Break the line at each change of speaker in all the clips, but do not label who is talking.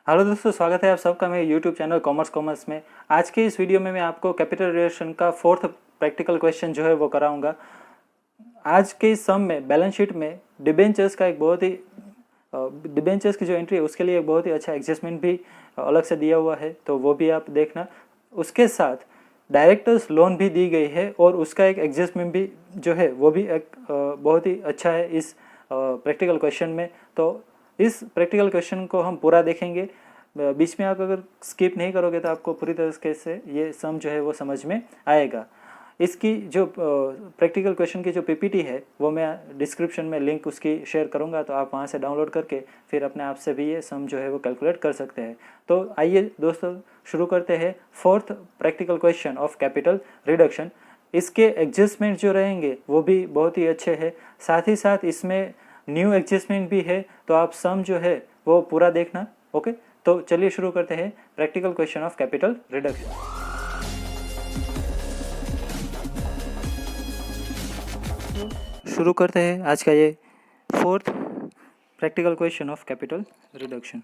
Hello दोस्तों, स्वागत है आप सबका मेरे यूट्यूब चैनल कॉमर्स में। आज के इस वीडियो में मैं आपको कैपिटल रिडक्शन का फोर्थ प्रैक्टिकल क्वेश्चन जो है वो कराऊंगा। आज के इस सम में बैलेंस शीट में डिबेंचर्स का एक बहुत ही डिबेंचर्स की जो एंट्री है उसके लिए एक बहुत ही अच्छा एडजस्टमेंट भी अलग से दिया हुआ है, तो वो भी आप देखना। उसके साथ डायरेक्टर्स लोन भी दी गई है और उसका एक एडजस्टमेंट भी जो है वो भी एक बहुत ही अच्छा है इस प्रैक्टिकल क्वेश्चन में। तो इस प्रैक्टिकल क्वेश्चन को हम पूरा देखेंगे। बीच में आप अगर स्किप नहीं करोगे तो आपको पूरी तरीके से ये सम जो है वो समझ में आएगा। इसकी जो प्रैक्टिकल क्वेश्चन की जो पीपीटी है वो मैं डिस्क्रिप्शन में लिंक उसकी शेयर करूंगा, तो आप वहां से डाउनलोड करके फिर अपने आप से भी ये सम जो है वो कैलकुलेट कर सकते हैं। तो आइए दोस्तों शुरू करते हैं fourth practical question of capital reduction. इसके एडजस्टमेंट जो रहेंगे वो भी बहुत ही अच्छे हैं, साथ ही साथ इसमें न्यू एडजस्टमेंट भी है, तो आप सम जो है वो पूरा देखना। ओके, तो चलिए शुरू करते हैं practical question of capital reduction. शुरू करते हैं आज का ये fourth practical question of capital reduction.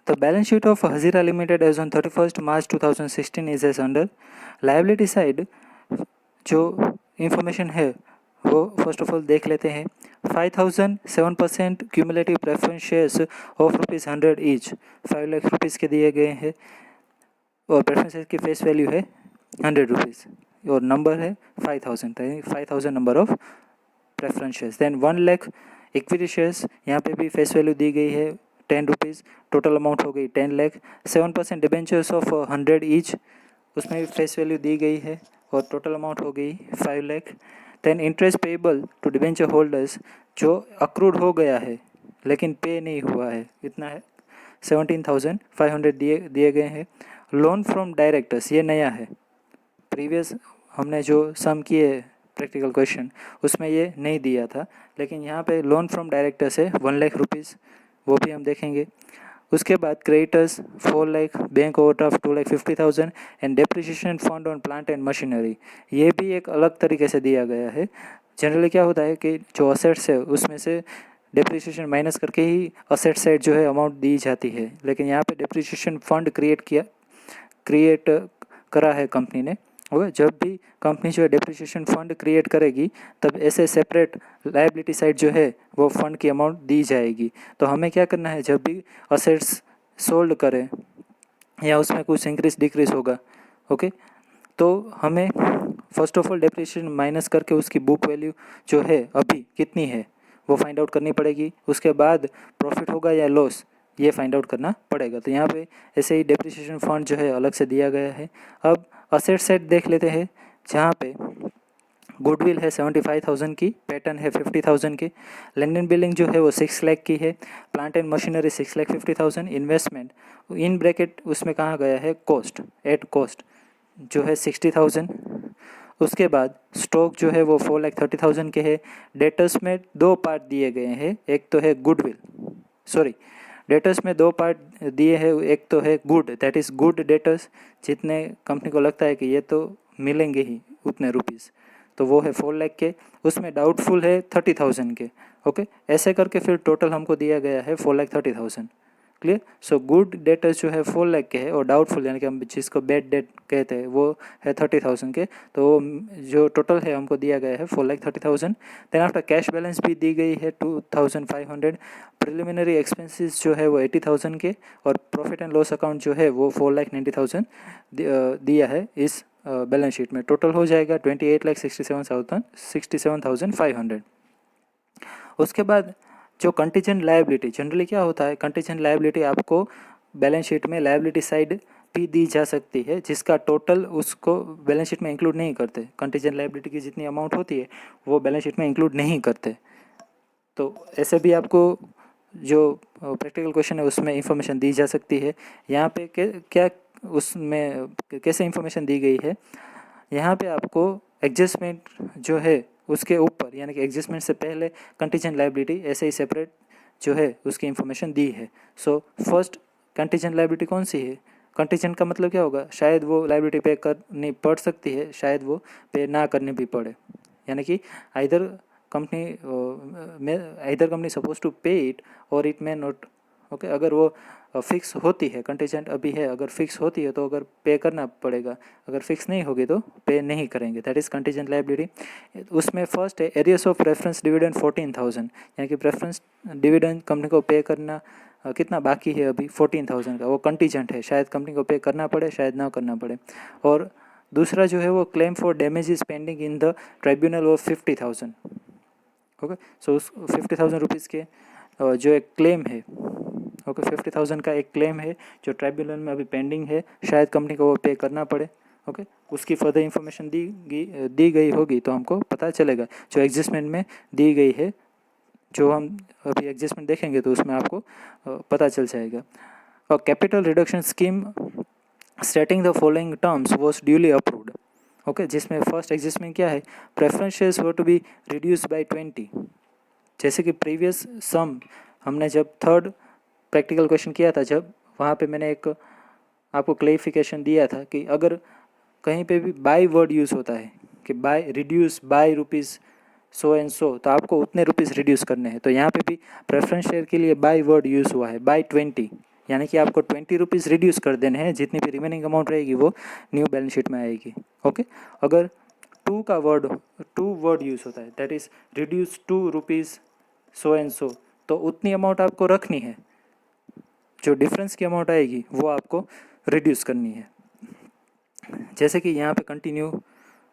The balance sheet of Hazira Limited as on 31st March 2016 is as under. Liability side जो इंफॉर्मेशन है वो फर्स्ट ऑफ ऑल देख लेते हैं। 5000 7% cumulative preference shares of ₹100 each 5 lakh rupees के दिए गए हैं और प्रेफरेंस शेयर की फेस वैल्यू है ₹100 और नंबर है 5000, 5000 number of preference shares. Then 1 lakh equity shares, यहाँ पे भी फेस वैल्यू दी गई है ₹10, टोटल अमाउंट हो गई 10 लाख। 7% डिबेंचर्स ऑफ 100 ईच, उसमें भी फेस वैल्यू दी गई है और टोटल अमाउंट हो गई 5 lakh. Then interest payable to debenture holders जो अक्रूड हो गया है लेकिन पे नहीं हुआ है, इतना है 17,500 दिए गए हैं। लोन फ्रॉम डायरेक्टर्स, ये नया है, प्रीवियस हमने जो सम किए प्रैक्टिकल क्वेश्चन उसमें ये नहीं दिया था, लेकिन यहाँ पे लोन फ्रॉम डायरेक्टर्स है 1 लाख रुपीज़, वो भी हम देखेंगे। उसके बाद creditors 4 lakh, bank overdraft 2,50,000 and depreciation fund on plant and machinery, ये भी एक अलग तरीके से दिया गया है। जनरली क्या होता है कि जो असेट्स है उसमें से डेप्रिसिएशन माइनस करके ही असेट साइड जो है अमाउंट दी जाती है, लेकिन यहाँ पे डेप्रिसिएशन फंड क्रिएट करा है कंपनी ने। और जब भी कंपनी जो है डेप्रिसिएशन फंड क्रिएट करेगी तब ऐसे सेपरेट लायबिलिटी साइड जो है वो फंड की अमाउंट दी जाएगी। तो हमें क्या करना है, जब भी असेट्स सोल्ड करें या उसमें कुछ इंक्रीज डिक्रीज होगा, ओके, तो हमें first of all depreciation minus करके उसकी बुक वैल्यू जो है अभी कितनी है वो फाइंड आउट करनी पड़ेगी। उसके बाद प्रॉफिट होगा या लॉस ये फाइंड आउट करना पड़ेगा। तो यहाँ पे ऐसे ही डेप्रिसिएशन फंड जो है अलग से दिया गया है। अब असेट साइड देख लेते हैं, जहाँ पे गुडविल है 75,000 की, पैटर्न है 50,000 की, लैंड एंड बिल्डिंग जो है वो 6 लाख की है, plant and machinery 6,50,000, investment in bracket उसमें कहाँ गया है कॉस्ट, एट कॉस्ट जो है 60,000। उसके बाद स्टॉक जो है वो 4,30,000 के है। डेटर्स में दो पार्ट दिए गए हैं, एक तो है गुडविल, सॉरी डेटर्स में दो पार्ट दिए हैं, एक तो है good, that is good debtors, जितने कंपनी को लगता है कि ये तो मिलेंगे ही उतने रुपीज़, तो वो है 4 लाख के। उसमें डाउटफुल है 30,000 के। ओके, ऐसे करके फिर टोटल हमको दिया गया है 4,30,000। क्लियर। सो गुड डेटर्स जो है 4 लाख के है और डाउटफुल यानी कि हम जिसको बैड डेट कहते हैं वो है 30,000 के, तो जो टोटल है हमको दिया गया है 4,30,000। देन आफ्टर कैश बैलेंस भी दी गई है 2,500। प्रिलिमिनरी एक्सपेंसेस जो है वो 80,000 के और प्रॉफिट एंड लॉस अकाउंट जो है वो 4,90,000 दिया है इस बैलेंस शीट में। टोटल हो जाएगा 28,67,500। उसके बाद जो कंटीजेंट लायबिलिटी, जनरली क्या होता है, कंटीजेंट लायबिलिटी आपको बैलेंस शीट में लायबिलिटी साइड भी दी जा सकती है जिसका टोटल उसको बैलेंस शीट में इंक्लूड नहीं करते। कंटीजेंट लायबिलिटी की जितनी अमाउंट होती है वो बैलेंस शीट में इंक्लूड नहीं करते। तो ऐसे भी आपको जो प्रैक्टिकल क्वेश्चन है उसमें इंफॉर्मेशन दी जा सकती है। यहाँ पे क्या उसमें कैसे इंफॉर्मेशन दी गई है, यहाँ पे आपको एडजस्टमेंट जो है उसके ऊपर यानी कि एडजस्टमेंट से पहले कंटीजेंट लायबिलिटी ऐसे ही सेपरेट जो है उसकी इंफॉर्मेशन दी है। सो फर्स्ट कंटीजेंट लायबिलिटी कौन सी है, कंटीजेंट का मतलब क्या होगा, शायद वो लायबिलिटी पे करनी पड़ सकती है, शायद वो पे ना करनी भी पड़े, यानी कि आइदर कंपनी इधर कंपनी सपोज टू पे इट और इट मे नॉट। ओके, अगर वो फिक्स होती है, कंटीजेंट अभी है, अगर फिक्स होती है तो अगर पे करना पड़ेगा, अगर फिक्स नहीं होगी तो पे नहीं करेंगे, दैट इज़ कंटीजेंट लायबिलिटी। उसमें फर्स्ट है एरियर्स ऑफ प्रेफरेंस डिविडेंड 14,000, यानी कि प्रेफरेंस डिविडेंड कंपनी को पे करना कितना बाकी है अभी 14,000 का, वो कंटीजेंट है, शायद कंपनी को पे करना पड़े, शायद ना करना पड़े। और दूसरा जो है वो claim for damages pending in the tribunal of 50,000। Okay, so उस 50,000 रुपीज़ के जो एक क्लेम है, ओके 50,000 का एक क्लेम है जो ट्राइब्यूनल में अभी पेंडिंग है, शायद कंपनी को वो पे करना पड़े। ओके, उसकी फर्दर इन्फॉर्मेशन दी गई होगी तो हमको पता चलेगा, जो एडजस्टमेंट में दी गई है, जो हम अभी एडजस्टमेंट देखेंगे तो उसमें आपको पता चल जाएगा। और capital reduction scheme stating the following terms was duly approved. Okay, जिसमें फर्स्ट एडजस्टमेंट क्या है, preference shares were to be reduce by 20। जैसे कि प्रीवियस सम हमने जब थर्ड प्रैक्टिकल क्वेश्चन किया था, जब वहाँ पे मैंने एक आपको क्लेरिफिकेशन दिया था कि अगर कहीं पे भी बाय वर्ड यूज़ होता है कि bye reduce by rupees so and so, तो आपको उतने रुपीज़ रिड्यूस करने हैं। तो यहाँ पे भी प्रेफरेंस शेयर के लिए बाय वर्ड यूज़ हुआ है, बाय 20, यानी कि आपको 20 रुपीज़ रिड्यूस कर देने हैं, जितनी भी रिमेनिंग अमाउंट रहेगी वो न्यू बैलेंस शीट में आएगी। ओके, अगर टू वर्ड यूज़ होता है, that is reduce 2 rupees so and so, तो उतनी अमाउंट आपको रखनी है, जो डिफरेंस की अमाउंट आएगी वो आपको रिड्यूस करनी है। जैसे कि यहाँ पे कंटिन्यू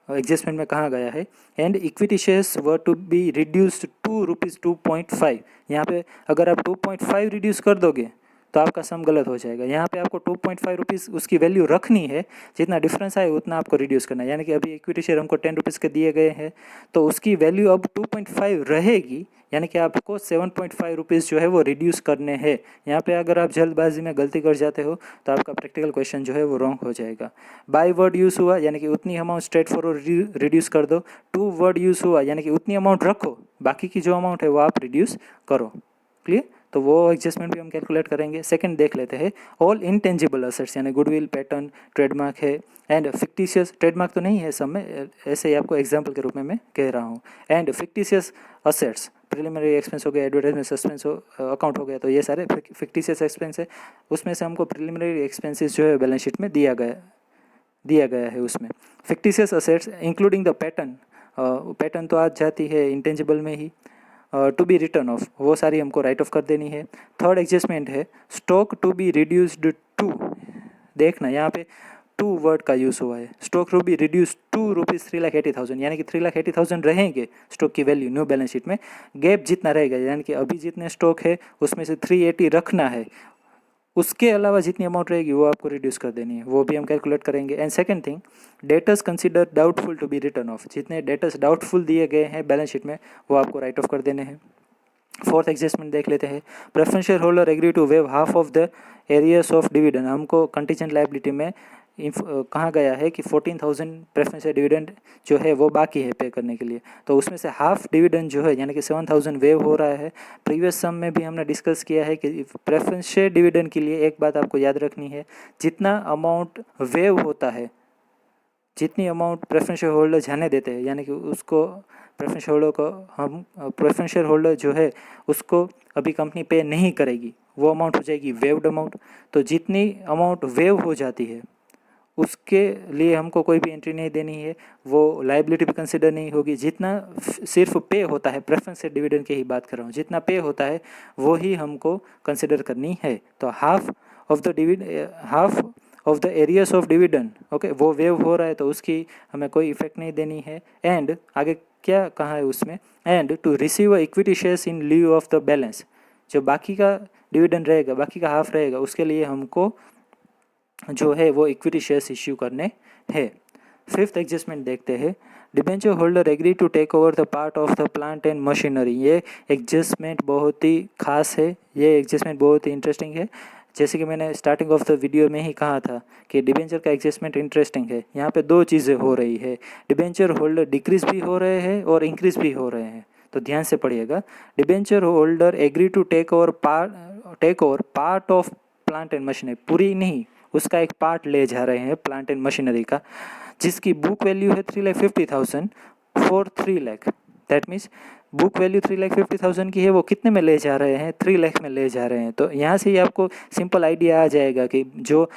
एडजस्टमेंट में कहा गया है, and equity shares were to be reduced to rupees 2.5। यहाँ पे अगर आप 2.5 रिड्यूस कर दोगे तो आपका सम गलत हो जाएगा। यहाँ पे आपको 2.5 रुपीज़ उसकी वैल्यू रखनी है, जितना डिफरेंस आए उतना आपको रिड्यूस करना है। यानी कि अभी इक्विटी शेयर हमको 10 रुपीज़ के दिए गए हैं, तो उसकी वैल्यू अब 2.5 रहेगी, यानी कि आपको 7.5 रुपीज़ जो है वो रिड्यूस करने हैं। यहाँ पे अगर आप जल्दबाजी में गलती कर जाते हो तो आपका प्रैक्टिकल क्वेश्चन जो है वो रॉन्ग हो जाएगा। बाय वर्ड यूज़ हुआ, यानी कि उतनी अमाउंट स्ट्रेट फॉरवर्ड रिड्यूस कर दो। टू वर्ड यूज़ हुआ, यानी कि उतनी अमाउंट रखो, बाकी की जो अमाउंट है वो आप रिड्यूस करो। क्लियर? तो वो एडजस्टमेंट भी हम कैलकुलेट करेंगे। सेकंड देख लेते हैं, ऑल इनटेंजिबल असेट्स, यानी गुडविल, पैटर्न, ट्रेडमार्क है, एंड फिक्टिशियस, ट्रेडमार्क तो नहीं है सब में, ऐसे ही आपको एग्जांपल के रूप में मैं कह रहा हूँ। And fictitious assets, preliminary expense हो गया, एडवर्टाइजमेंट सस्पेंस अकाउंट हो गया, तो ये सारे फिक्टिशियस एक्सपेंस है। उसमें से हमको प्रिलिमिनरी एक्सपेंसेस जो है बैलेंस शीट में दिया गया है। उसमें fictitious assets including the patent, patent तो आज जाती है इंटेंजिबल में ही, टू बी रिटर्न ऑफ, वो सारी हमको राइट ऑफ कर देनी है। थर्ड एडजस्टमेंट है stock to be reduced to, देखना यहाँ पे टू वर्ड का यूज़ हुआ है, stock to be reduce to rupees 3,80,000, यानी कि 3,80,000 रहेंगे स्टॉक की वैल्यू न्यू बैलेंस शीट में। गैप जितना रहेगा, यानी कि अभी जितने स्टॉक है उसमें से 380 रखना है, उसके अलावा जितनी अमाउंट रहेगी वो आपको रिड्यूस कर देनी है, वो भी हम कैलकुलेट करेंगे। And second thing, debtors consider doubtful to be written off, जितने डेटर्स डाउटफुल दिए गए हैं बैलेंस शीट में वो आपको राइट ऑफ कर देने हैं। फोर्थ एडजस्टमेंट देख लेते हैं, preference share holder agree to waive half of the arrears of dividend. हमको कंटीजेंट लायबिलिटी में कहा गया है कि 14,000 प्रेफरेंस शेयर डिविडेंड जो है वो बाकी है पे करने के लिए, तो उसमें से हाफ डिविडेंड जो है यानी कि 7,000 वेव हो रहा है। प्रीवियस सम में भी हमने डिस्कस किया है कि प्रेफरेंस शेयर डिविडेंड के लिए एक बात आपको याद रखनी है, जितना अमाउंट वेव होता है, जितनी अमाउंट प्रेफरेंस शेयर होल्डर जाने देते हैं, यानी कि उसको प्रेफरेंस शेयर होल्डर को हम प्रेफरेंस शेयर होल्डर जो है उसको अभी कंपनी पे नहीं करेगी, वो अमाउंट हो जाएगी वेव्ड अमाउंट। तो जितनी अमाउंट वेव हो जाती है उसके लिए हमको कोई भी एंट्री नहीं देनी है, वो लायबिलिटी भी कंसिडर नहीं होगी। जितना सिर्फ पे होता है, प्रेफरेंस शेयर डिविडेंड की ही बात कर रहा हूँ, जितना पे होता है वो ही हमको कंसिडर करनी है। तो half of the arrears of dividend, okay, वो वेव हो रहा है तो उसकी हमें कोई इफेक्ट नहीं देनी है। एंड आगे क्या कहा है उसमें, and to receive equity shares in lieu of the balance, जो बाकी का डिविडेंड रहेगा, बाकी का हाफ रहेगा, उसके लिए हमको जो है वो इक्विटी शेयर्स इश्यू करने हैं। फिफ्थ एडजस्टमेंट देखते हैं, debenture holder agree to take over the part of the plant and machinery. ये एडजस्टमेंट बहुत ही खास है, ये एडजस्टमेंट बहुत ही इंटरेस्टिंग है। जैसे कि मैंने स्टार्टिंग ऑफ द वीडियो में ही कहा था कि डिबेंचर का एडजस्टमेंट इंटरेस्टिंग है। यहाँ पे दो चीज़ें हो रही है, डिबेंचर होल्डर डिक्रीज भी हो रहे हैं और इंक्रीज भी हो रहे हैं, तो ध्यान से पढ़िएगा। Debenture holder agree to take over part of plant and machinery, पूरी नहीं, उसका एक पार्ट ले जा रहे हैं प्लांट एंड मशीनरी का, जिसकी बुक वैल्यू है 3,50,000 for 3 lakh. That means book value 3,50,000 की है, वो कितने में ले जा रहे हैं, 3 लाख में ले जा रहे हैं। तो यहाँ से ही आपको सिंपल आइडिया आ जाएगा कि जो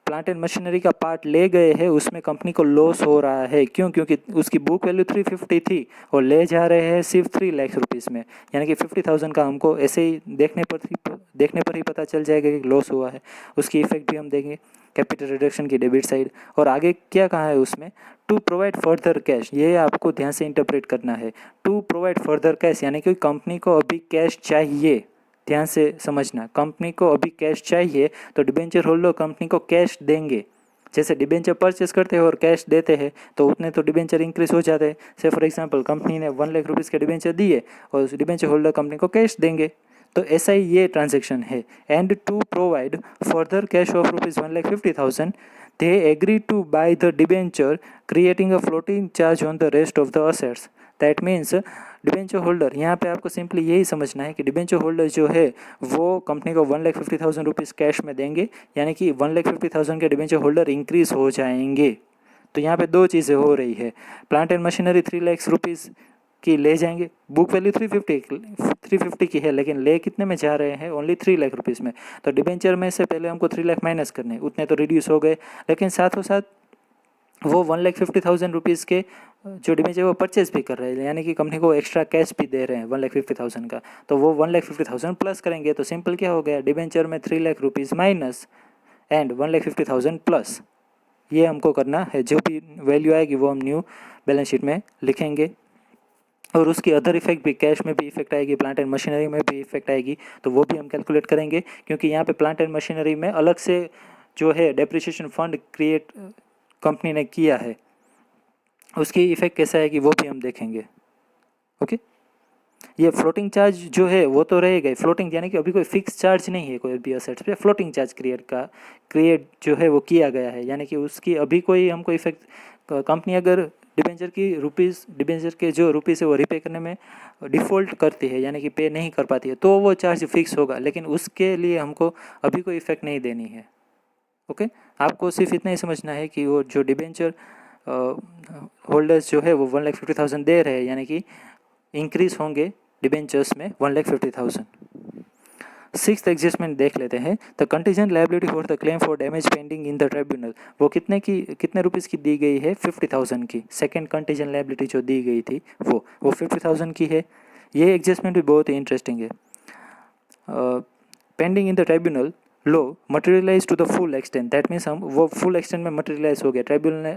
प्लांट एंड मशीनरी का पार्ट ले गए हैं उसमें कंपनी को लॉस हो रहा है। क्यों? क्योंकि उसकी बुक वैल्यू 350 थी और ले जा रहे हैं सिर्फ 3 लाख रुपीज़ में, यानी कि 50,000 का हमको ऐसे ही देखने पर ही पता चल जाएगा कि लॉस हुआ है। उसकी इफेक्ट भी हम देंगे, कैपिटल रिडक्शन की डेबिट साइड। और आगे क्या कहा है उसमें, टू प्रोवाइड फर्दर कैश, ये आपको ध्यान से इंटरप्रेट करना है। टू प्रोवाइड फर्दर कैश यानी कि कंपनी को अभी कैश चाहिए, ध्यान से समझना, कंपनी को अभी कैश चाहिए तो डिबेंचर होल्डर कंपनी को कैश देंगे। जैसे डिबेंचर परचेस करते हैं और कैश देते हैं तो उतने तो डिबेंचर इंक्रीज हो जाते हैं। से फॉर एग्जांपल कंपनी ने 1 लाख रुपीज़ के डिबेंचर दिए और उस डिबेंचर होल्डर कंपनी को कैश देंगे, तो ऐसा ही ये ट्रांजेक्शन है। And to provide further cash of ₹1,50,000 they agree to buy the debenture creating a floating charge on the rest of the assets. That means debenture holder, यहाँ पे आपको सिंपली यही समझना है कि डिबेंचर होल्डर जो है वो कंपनी को 1,50,000 रुपीज़ कैश में देंगे, यानी कि 1,50,000 के डिबेंचर होल्डर इंक्रीज हो जाएंगे। तो यहाँ पे दो चीज़ें हो रही है, plant and machinery 3 lakh rupees की ले जाएंगे, बुक वैल्यू 350 की है, लेकिन ले कितने में जा रहे हैं, ओनली 3 लाख रुपीज़ में। तो डिबेंचर में से पहले हमको 3 लाख माइनस करने, उतने तो रिड्यूस हो गए, लेकिन साथों साथ वो 1,50,000 रुपीज़ के जो डिबेंचर वो परचेज भी कर रहे हैं, यानी कि कंपनी को एक्स्ट्रा कैश भी दे रहे हैं 1,50,000 का। तो वो 1,50,000 प्लस करेंगे तो सिंपल क्या हो गया, डिबेंचर में 3 lakh rupees minus and 1,50,000 plus, ये हमको करना है। जो भी वैल्यू आएगी वो हम न्यू बैलेंस शीट में लिखेंगे। और उसकी अदर इफेक्ट भी, कैश में भी इफेक्ट आएगी, प्लांट एंड मशीनरी में भी इफेक्ट आएगी, तो वो भी हम कैलकुलेट करेंगे। क्योंकि यहाँ पे प्लांट एंड मशीनरी में अलग से जो है डेप्रिसिएशन फंड क्रिएट कंपनी ने किया है, उसकी इफेक्ट कैसा है कि वो भी हम देखेंगे। ओके, ये फ्लोटिंग चार्ज जो है वो तो रहेगा ही, फ्लोटिंग यानी कि अभी कोई फिक्स चार्ज नहीं है कोई भी असेट्स पे, फ्लोटिंग चार्ज क्रिएट जो है वो किया गया है, यानी कि उसकी अभी कोई हमको इफेक्ट, कंपनी अगर डिबेंचर के जो रुपीज़ है वो रिपे करने में डिफ़ॉल्ट करती है, यानी कि पे नहीं कर पाती है, तो वो चार्ज फिक्स होगा, लेकिन उसके लिए हमको अभी कोई इफेक्ट नहीं देनी है। ओके, आपको सिर्फ इतना ही समझना है कि वो जो डिबेंचर होल्डर्स जो है वो 1,50,000 दे रहे हैं, यानी कि इंक्रीज होंगे डिबेंचर्स में 1,50,000। सिक्स्थ एडजस्टमेंट देख लेते हैं। The contingent liability for the claim for damage pending in the tribunal, वो कितने रुपीज़ की दी गई है, 50,000 की। सेकेंड कंटीजेंट लायबिलिटी जो दी गई थी वो 50,000 की है। ये एडजस्टमेंट भी बहुत ही इंटरेस्टिंग है। Pending in the tribunal low materialise to the full extent, that means हम वो फुल एक्सटेंट में मटेरियलाइज हो गया। ट्रिब्यूनल ने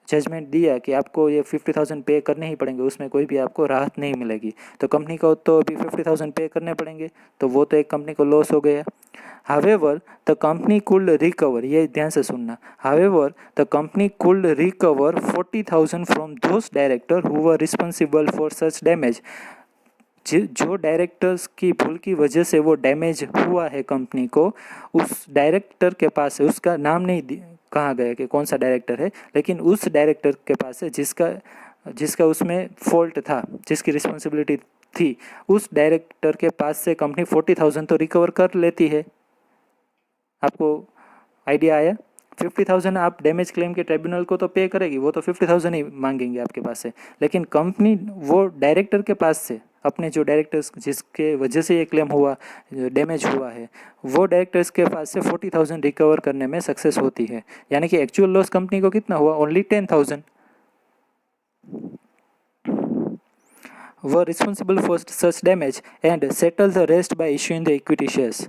जजमेंट दिया कि आपको ये 50,000 पे करने ही पड़ेंगे, उसमें कोई भी आपको राहत नहीं मिलेगी। तो कंपनी को तो अभी 50,000 पे करने पड़ेंगे, तो वो तो एक कंपनी को लॉस हो गया। However the company could recover, ये ध्यान से सुनना, however the company could recover 40,000 from those director who were responsible for such damage. जो डायरेक्टर्स की भूल की वजह से वो डैमेज हुआ है कंपनी को, उस डायरेक्टर के पास है, उसका नाम नहीं कहा गया कि कौन सा डायरेक्टर है, लेकिन उस डायरेक्टर के पास है जिसका उसमें फॉल्ट था, जिसकी रिस्पॉन्सिबिलिटी थी, उस डायरेक्टर के पास से कंपनी 40,000 तो रिकवर कर लेती है। आपको आइडिया आया? 50,000 आप डैमेज क्लेम के ट्रिब्यूनल को तो पे करेगी, वो तो 50,000 ही मांगेंगे आपके पास से, लेकिन कंपनी वो डायरेक्टर के पास से, अपने जो डायरेक्टर्स जिसके वजह से ये क्लेम हुआ, डैमेज हुआ है, वो डायरेक्टर्स के पास से 40,000 रिकवर करने में सक्सेस होती है। यानी कि एक्चुअल लॉस कंपनी को कितना हुआ, ओनली 10,000। वो responsible for such damage and settle the rest bye issuing the equity shares.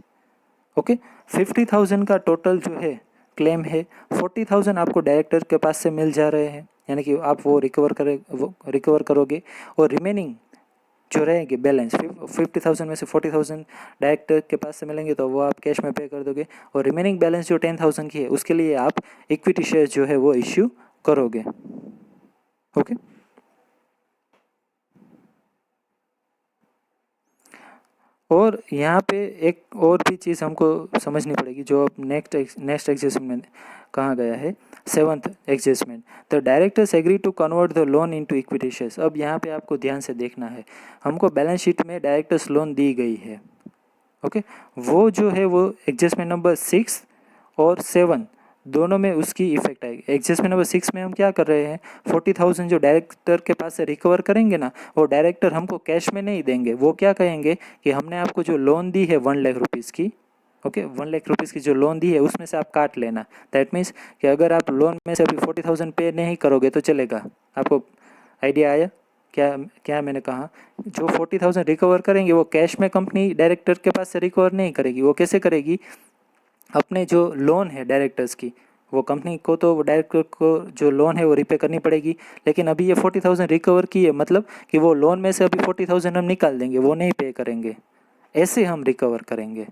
Okay, 50,000 का टोटल जो है क्लेम है, 40,000 आपको डायरेक्टर के पास से मिल जा रहे हैं, यानी कि आप वो रिकवर करोगे, और रिमेनिंग जो रहेंगे बैलेंस 50,000 में से 40,000 डायरेक्टर के पास से मिलेंगे, तो वो आप कैश में पे कर दोगे, और रिमेनिंग बैलेंस जो 10,000 की है उसके लिए आप इक्विटी शेयर जो है वो इश्यू करोगे। ओके, और यहाँ पे एक और भी चीज़ हमको समझनी पड़ेगी, जो अब नेक्स्ट एडजस्टमेंट में कहा गया है, 7th adjustment, the directors agree to convert the loan into equity shares. अब यहाँ पे आपको ध्यान से देखना है, हमको बैलेंस शीट में डायरेक्टर्स लोन दी गई है। ओके, वो जो है वो एडजस्टमेंट नंबर 6 और 7 दोनों में उसकी इफेक्ट आएगी। एडजस्टमेंट नंबर 6 में हम क्या कर रहे हैं, 40,000 जो डायरेक्टर के पास से रिकवर करेंगे ना, वो डायरेक्टर हमको कैश में नहीं देंगे। वो क्या कहेंगे कि हमने आपको जो लोन दी है 1,00,000 रुपीज़ की, ओके, 1,00,000 रुपीज़ की जो लोन दी है उसमें से आप काट लेना। दैट मीन्स कि अगर आप लोन में से अभी 40,000 पे नहीं करोगे तो चलेगा। आपको आइडिया आया क्या क्या मैंने कहा? जो 40,000 रिकवर करेंगे वो कैश में कंपनी डायरेक्टर के पास से रिकवर नहीं करेगी। वो कैसे करेगी? अपने जो लोन है डायरेक्टर्स की, वो कंपनी को तो डायरेक्टर को जो लोन है वो रिपे करनी पड़ेगी। लेकिन अभी ये 40,000 रिकवर की है, मतलब कि वो लोन में से अभी 40,000 हम निकाल देंगे, वो नहीं पे करेंगे। ऐसे हम रिकवर करेंगे।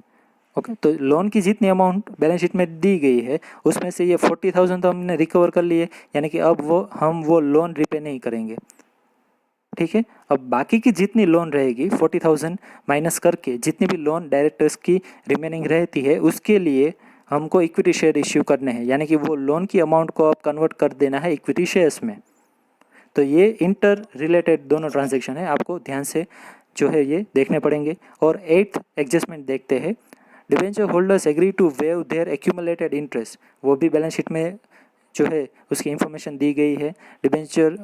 ओके, तो लोन की जितनी अमाउंट बैलेंस शीट में दी गई है उसमें से ये 40,000 तो हमने रिकवर कर लिए, यानी कि अब हम वो लोन रिपे नहीं करेंगे। ठीक है, अब बाकी की जितनी लोन रहेगी 40,000 माइनस करके जितनी भी लोन डायरेक्टर्स की रिमेनिंग रहती है उसके लिए हमको इक्विटी शेयर इश्यू करने हैं, यानी कि वो लोन की अमाउंट को आप कन्वर्ट कर देना है इक्विटी शेयर्स में। तो ये इंटर रिलेटेड दोनों ट्रांजेक्शन है, आपको ध्यान से जो है ये देखने पड़ेंगे। और 8th एडजस्टमेंट देखते हैं, debenture holders agree to waive their accumulated interest. वो भी बैलेंस शीट में जो है उसकी इंफॉर्मेशन दी गई है। डिबेंचर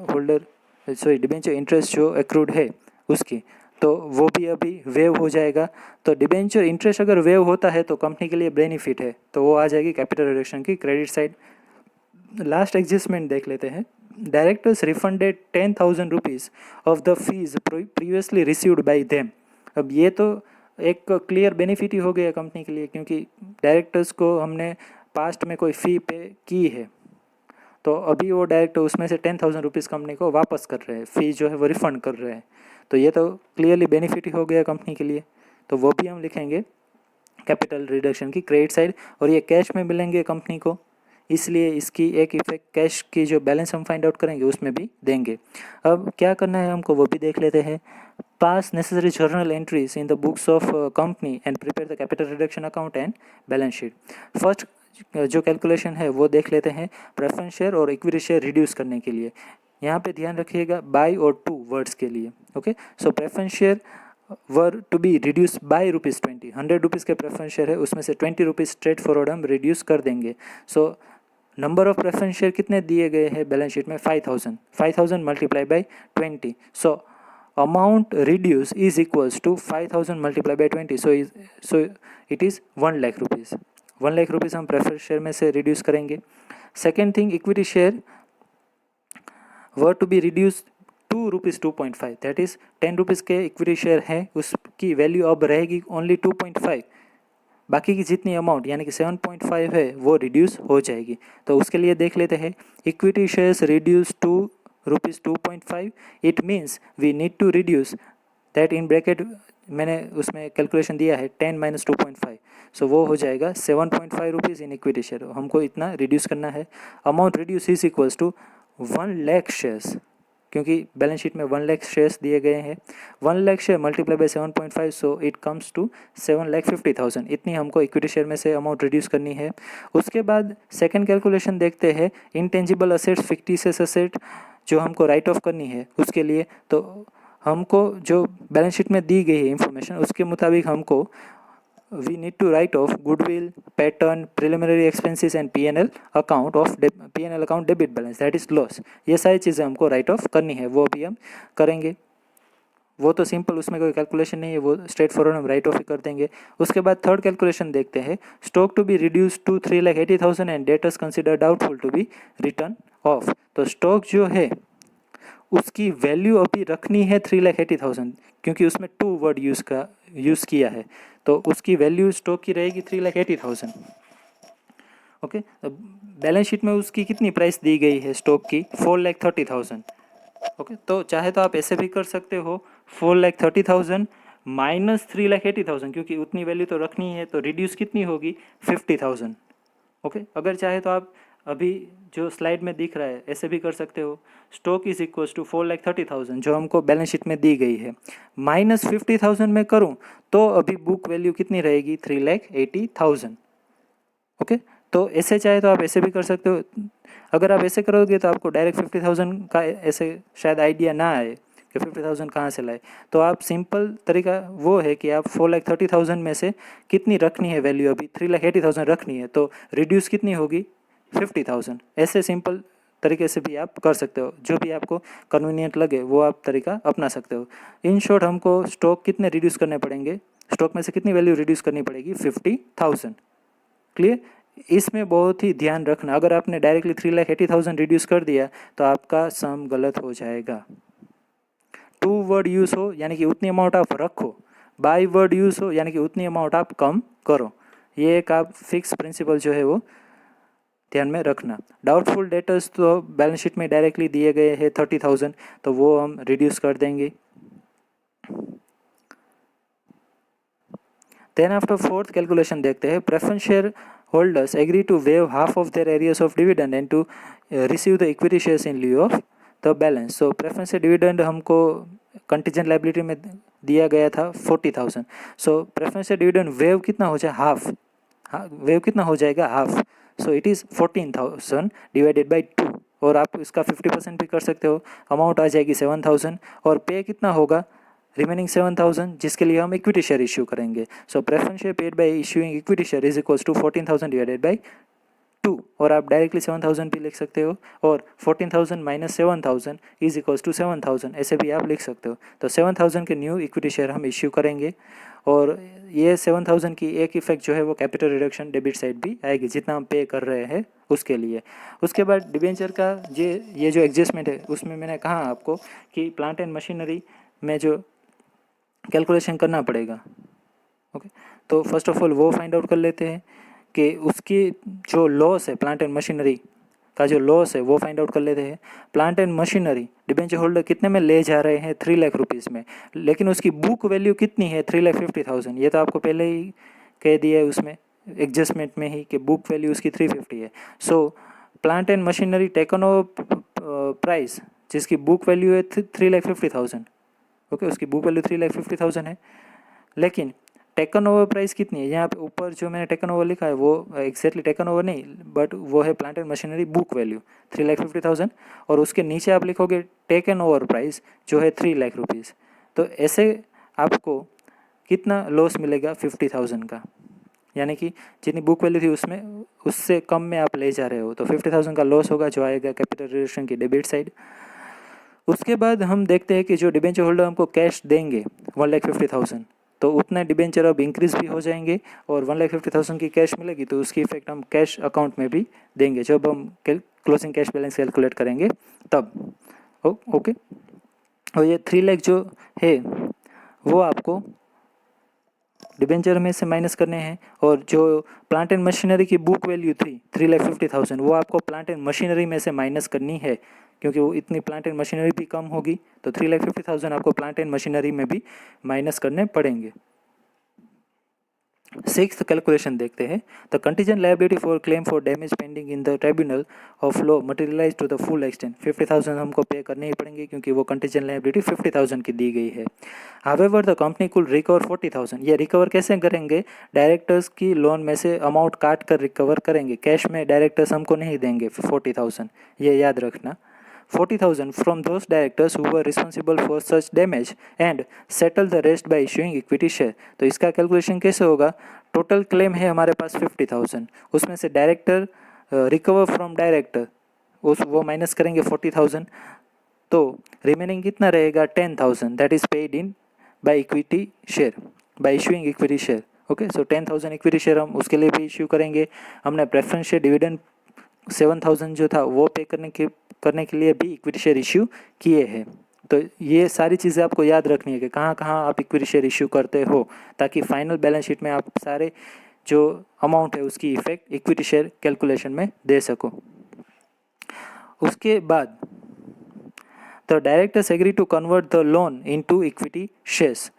इंटरेस्ट जो एक्रूड है उसकी, तो वो भी अभी वेव हो जाएगा। तो डिबेंचर इंटरेस्ट अगर वेव होता है तो कंपनी के लिए बेनिफिट है, तो वो आ जाएगी कैपिटल रिडक्शन की क्रेडिट साइड। लास्ट एडजस्टमेंट देख लेते हैं। Directors refunded 10,000 rupees of the fees previously received by them. अब ये तो एक क्लियर बेनिफिट ही हो गया कंपनी के लिए, क्योंकि डायरेक्टर्स को हमने पास्ट में कोई फ़ी पे की है, तो अभी वो डायरेक्ट उसमें से 10,000 रुपीज़ कंपनी को वापस कर रहे हैं, फ़ीस जो है वो रिफ़ंड कर रहे हैं। तो ये तो क्लियरली बेनिफिट ही हो गया कंपनी के लिए, तो वो भी हम लिखेंगे कैपिटल रिडक्शन की क्रेडिट साइड। और ये कैश में मिलेंगे कंपनी को, इसलिए इसकी एक इफेक्ट कैश की जो बैलेंस हम फाइंड आउट करेंगे उसमें भी देंगे। अब क्या करना है हमको वो भी देख लेते हैं। पास necessary journal entries in the books of company and prepare the capital reduction account and balance sheet. First जो कैलकुलेशन है वो देख लेते हैं प्रेफरेंस शेयर और इक्विटी शेयर रिड्यूस करने के लिए। यहाँ पे ध्यान रखिएगा बाई और टू वर्ड्स के लिए। Okay, so preference share were to be reduce by ₹20। 100 rupees के प्रेफरेंस शेयर है उसमें से 20 रुपीज़ स्ट्रेट फॉरवर्ड हम रिड्यूस कर देंगे। So number of preference share कितने दिए गए हैं बैलेंस शीट में? 5,000 multiply by 20। So amount reduce is equals to 5,000 multiply by 20। So it is 1,00,000 rupees. 1,00,000 rupees हम प्रेफरेंस शेयर में से रिड्यूस करेंगे। Second thing, equity share were to be reduce to ₹2.5, that is 10 rupees के equity share हैं उसकी value अब रहेगी only 2.5। बाकी की जितनी अमाउंट यानी कि 7.5 है वो रिड्यूस हो जाएगी। तो उसके लिए देख लेते हैं, equity shares reduce to ₹2.5, it means we need to reduce that in bracket मैंने उसमें कैलकुलेशन दिया है 10 माइनस 2.5, सो वो हो जाएगा 7.5 रुपीज़ इन इक्विटी शेयर। हमको इतना रिड्यूस करना है। Amount reduce is equals to 1,00,000 shares, क्योंकि बैलेंस शीट में 1,00,000 शेयर्स दिए गए हैं। 1,00,000 share multiply by 7.5, so it comes to 7,50,000। इतनी हमको इक्विटी शेयर में से अमाउंट रिड्यूस करनी है। उसके बाद सेकंड कैलकुलेशन देखते हैं, इंटेंजिबल असेट्स फिक्टिशियस असेट जो हमको राइट ऑफ करनी है उसके लिए। तो हमको जो बैलेंस शीट में दी गई है इंफॉर्मेशन उसके मुताबिक हमको we need to write off goodwill, pattern, preliminary expenses and P&L account of P&L account debit balance, that is loss। ये सारी चीज़ें हमको राइट ऑफ करनी है, वो भी हम करेंगे। वो तो सिंपल, उसमें कोई कैलकुलेशन नहीं है, वो स्ट्रेट फॉरवर्ड हम राइट ऑफ ही कर देंगे। उसके बाद थर्ड कैलकुलेशन देखते हैं, stock to be reduce to 3,80,000 and debtors consider doubtful to be written off. तो स्टॉक जो है उसकी वैल्यू अभी रखनी है 3,80,000, क्योंकि उसमें टू वर्ड यूज़ किया है, तो उसकी वैल्यू स्टॉक की रहेगी 3,80,000। ओके, बैलेंस शीट में उसकी कितनी प्राइस दी गई है स्टॉक की? 4,30,000। ओके, तो चाहे तो आप ऐसे भी कर सकते हो, 4,30,000 माइनस 3,80,000, क्योंकि उतनी वैल्यू तो रखनी है, तो रिड्यूस कितनी होगी? 50,000। ओके, अगर चाहे तो आप अभी जो स्लाइड में दिख रहा है ऐसे भी कर सकते हो। स्टॉक इज इक्वल्स टू 4,30,000 जो हमको बैलेंस शीट में दी गई है, माइनस 50,000 में करूं तो अभी बुक वैल्यू कितनी रहेगी? 3,80,000। ओके, तो ऐसे चाहे तो आप ऐसे भी कर सकते हो। अगर आप ऐसे करोगे तो आपको डायरेक्ट 50,000 का ऐसे शायद आइडिया ना आए कि 50,000 कहाँ से लाए। तो आप सिंपल तरीका वो है कि आप 4,30,000 में से कितनी रखनी है वैल्यू? अभी 3,80,000 रखनी है, तो रिड्यूस कितनी होगी? 50,000। ऐसे सिंपल तरीके से भी आप कर सकते हो, जो भी आपको कन्वीनियंट लगे वो आप तरीका अपना सकते हो। इन शॉर्ट हमको स्टॉक कितने रिड्यूस करने पड़ेंगे, स्टॉक में से कितनी वैल्यू रिड्यूस करनी पड़ेगी, 50,000। क्लियर। इसमें बहुत ही ध्यान रखना, अगर आपने डायरेक्टली 3,80,000 रिड्यूस कर दिया तो आपका सम गलत हो जाएगा। 2 वर्ड यूज़ हो यानी कि उतनी अमाउंट आप रखो, बाई वर्ड यूज़ हो यानी कि उतनी अमाउंट आप कम करो। ये एक आप फिक्स प्रिंसिपल जो है वो ध्यान में रखना। डाउटफुल डेटर्स तो बैलेंस शीट में डायरेक्टली दिए गए हैं 30,000, तो वो हम रिड्यूस कर देंगे। देन आफ्टर फोर्थ कैलकुलेशन देखते हैं। Preference share holders agree to waive half of their arrears of dividend and to receive the equity shares in lieu of the balance. So preference share dividend हमको contingent liability में दिया गया था 40,000। So preference share dividend waive कितना हो जाए, half, waive कितना हो जाएगा, half. So it is 14,000 divided by 2, और आप इसका 50% भी कर सकते हो, अमाउंट आ जाएगी 7,000। और पे कितना होगा, रिमेनिंग 7,000, जिसके लिए हम इक्विटी शेयर इश्यू करेंगे। So preference share paid by issuing equity share is equals to 14,000 divided by 2, और आप डायरेक्टली 7,000 भी लिख सकते हो, और 14,000 माइनस 7,000 इज इक्वल्स टू 7,000 ऐसे भी आप लिख सकते हो। तो 7,000 के न्यू इक्विटी शेयर हम इश्यू करेंगे, और ये 7,000 की एक इफेक्ट जो है वो कैपिटल रिडक्शन डेबिट साइड भी आएगी, जितना हम पे कर रहे हैं उसके लिए। उसके बाद डिबेंचर का ये जो एडजस्टमेंट है, उसमें मैंने कहा आपको कि प्लांट एंड मशीनरी में जो कैलकुलेशन करना पड़ेगा। ओके, तो फर्स्ट ऑफ ऑल वो फाइंड आउट कर लेते हैं कि उसकी जो लॉस है, प्लांट एंड मशीनरी का जो लॉस है वो फाइंड आउट कर लेते हैं। Plant and machinery debenture holder कितने में ले जा रहे हैं, 3 लाख रुपीज़ में, लेकिन उसकी बुक वैल्यू कितनी है, 3,50,000। ये तो आपको पहले ही कह दिया है उसमें एडजस्टमेंट में ही कि बुक वैल्यू उसकी 350 है। So plant and machinery taken over price जिसकी बुक वैल्यू है 3,50,000। ओके, उसकी बुक वैल्यू 3,50,000 है, लेकिन टेकन ओवर प्राइस कितनी है, यहाँ पे ऊपर जो मैंने टेकन ओवर लिखा है वो एक्जैक्टली टेकन ओवर नहीं, बट वो है plant and machinery book value 3,50,000, और उसके नीचे आप लिखोगे टेकन ओवर प्राइस जो है 3 लाख रुपीज़। तो ऐसे आपको कितना लॉस मिलेगा, 50,000 का, यानी कि जितनी बुक वैल्यू थी उसमें उससे कम में आप ले जा रहे हो, तो 50,000 का लॉस होगा जो आएगा कैपिटल रिडक्शन की डेबिट साइड। उसके बाद हम देखते हैं कि जो डिबेंचर होल्डर हमको कैश देंगे 1,50,000, तो उतने डिबेंचर अब इंक्रीज भी हो जाएंगे, और 1,50,000 की कैश मिलेगी तो उसकी इफेक्ट हम कैश अकाउंट में भी देंगे जब हम क्लोजिंग कैश बैलेंस कैलकुलेट करेंगे तब। ओके, और ये 3 लाख जो है वो आपको डिबेंचर में से माइनस करने हैं, और जो प्लांट एंड मशीनरी की बुक वैल्यू थी 3,50,000 वो आपको प्लांट एंड मशीनरी में से माइनस करनी है, क्योंकि वो इतनी प्लांट एंड मशीनरी भी कम होगी, तो 3,50,000 आपको प्लांट एंड मशीनरी में भी माइनस करने पड़ेंगे। सिक्स्थ कैलकुलेशन देखते हैं। The contingent liability for claim for damage pending in the tribunal of law materialize to the full extent. 50,000 हमको पे करने ही पड़ेंगे क्योंकि वो कंटीजेंट लायबिलिटी 50,000 की दी गई है। हावेवर द कंपनी कुल रिकवर 40,000। ये रिकवर कैसे करेंगे, डायरेक्टर्स की लोन में से अमाउंट काट कर रिकवर करेंगे, कैश में डायरेक्टर्स हमको नहीं देंगे 40,000, ये याद रखना। 40,000 from those directors who were responsible for such damage and settle the rest by issuing equity share। तो इसका कैलकुलेशन कैसे होगा, टोटल क्लेम है हमारे पास 50,000, उसमें से डायरेक्टर रिकवर फ्रॉम डायरेक्टर वो माइनस करेंगे 40,000, तो रिमेनिंग कितना रहेगा 10,000, that is paid in by equity share, bye issuing equity share. Okay, so 10,000 equity share हम उसके लिए भी इश्यू करेंगे। हमने प्रेफरेंस शेयर डिविडेंड 7,000 जो था वो पे करने के लिए भी इक्विटी शेयर इश्यू किए हैं। तो ये सारी चीज़ें आपको याद रखनी है कि कहाँ कहाँ आप इक्विटी शेयर इश्यू करते हो, ताकि फाइनल बैलेंस शीट में आप सारे जो अमाउंट है उसकी इफेक्ट इक्विटी शेयर कैलकुलेशन में दे सको। उसके बाद the directors agree to convert the loan into equity shares.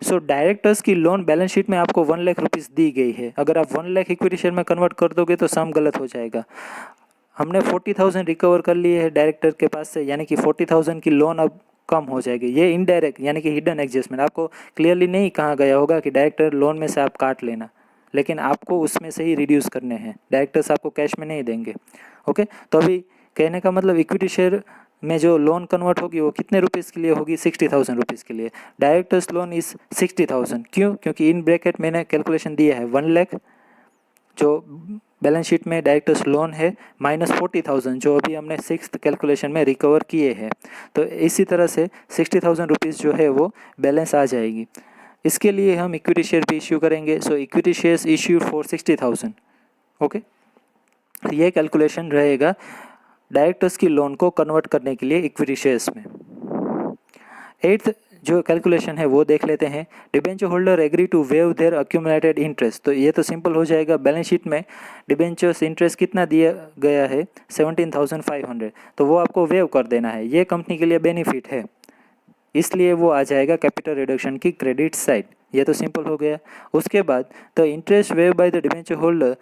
So directors की लोन बैलेंस शीट में आपको 1 लाख रुपीज़ दी गई है, अगर आप 1 लाख इक्विटी शेयर में कन्वर्ट कर दोगे तो सम गलत हो जाएगा। हमने 40,000 रिकवर कर लिए है डायरेक्टर के पास से, यानी कि 40,000 की लोन अब कम हो जाएगी। ये इनडायरेक्ट यानी कि हिडन एडजस्टमेंट, आपको क्लियरली नहीं कहा गया होगा कि डायरेक्टर लोन में से आप काट लेना, लेकिन आपको उसमें से ही रिड्यूस करने हैं, डायरेक्टर्स आपको कैश में नहीं देंगे। ओके, तो अभी कहने का मतलब इक्विटी शेयर में जो लोन कन्वर्ट होगी वो कितने रुपीज़ के लिए होगी, 60,000 रुपीज़ के लिए। डायरेक्टर्स लोन इज़ 60,000, क्यों, क्योंकि इन ब्रैकेट मैंने कैलकुलेशन दिया है 1 लाख जो बैलेंस शीट में डायरेक्टर्स लोन है -40,000 जो अभी हमने 6th कैलकुलेशन में रिकवर किए हैं। तो इसी तरह से 60,000 रुपीज़ जो है वो बैलेंस आ जाएगी। इसके लिए हम इक्विटी शेयर भी इश्यू करेंगे। So equity shares issued for 60,000। Okay, ये कैलकुलेशन रहेगा डायरेक्टर्स की लोन को कन्वर्ट करने के लिए इक्विटी शेयर्स में। 8th जो कैलकुलेशन है वो देख लेते हैं। Debenture holder agree to waive their accumulated interest. तो ये तो सिंपल हो जाएगा। बैलेंस शीट में डिबेंचर्स इंटरेस्ट कितना दिया गया है 17,500, तो वो आपको वेव कर देना है। ये कंपनी के लिए बेनिफिट है, इसलिए वो आ जाएगा कैपिटल रिडक्शन की क्रेडिट साइड। ये तो सिंपल हो गया। उसके बाद the interest waive by the debenture holder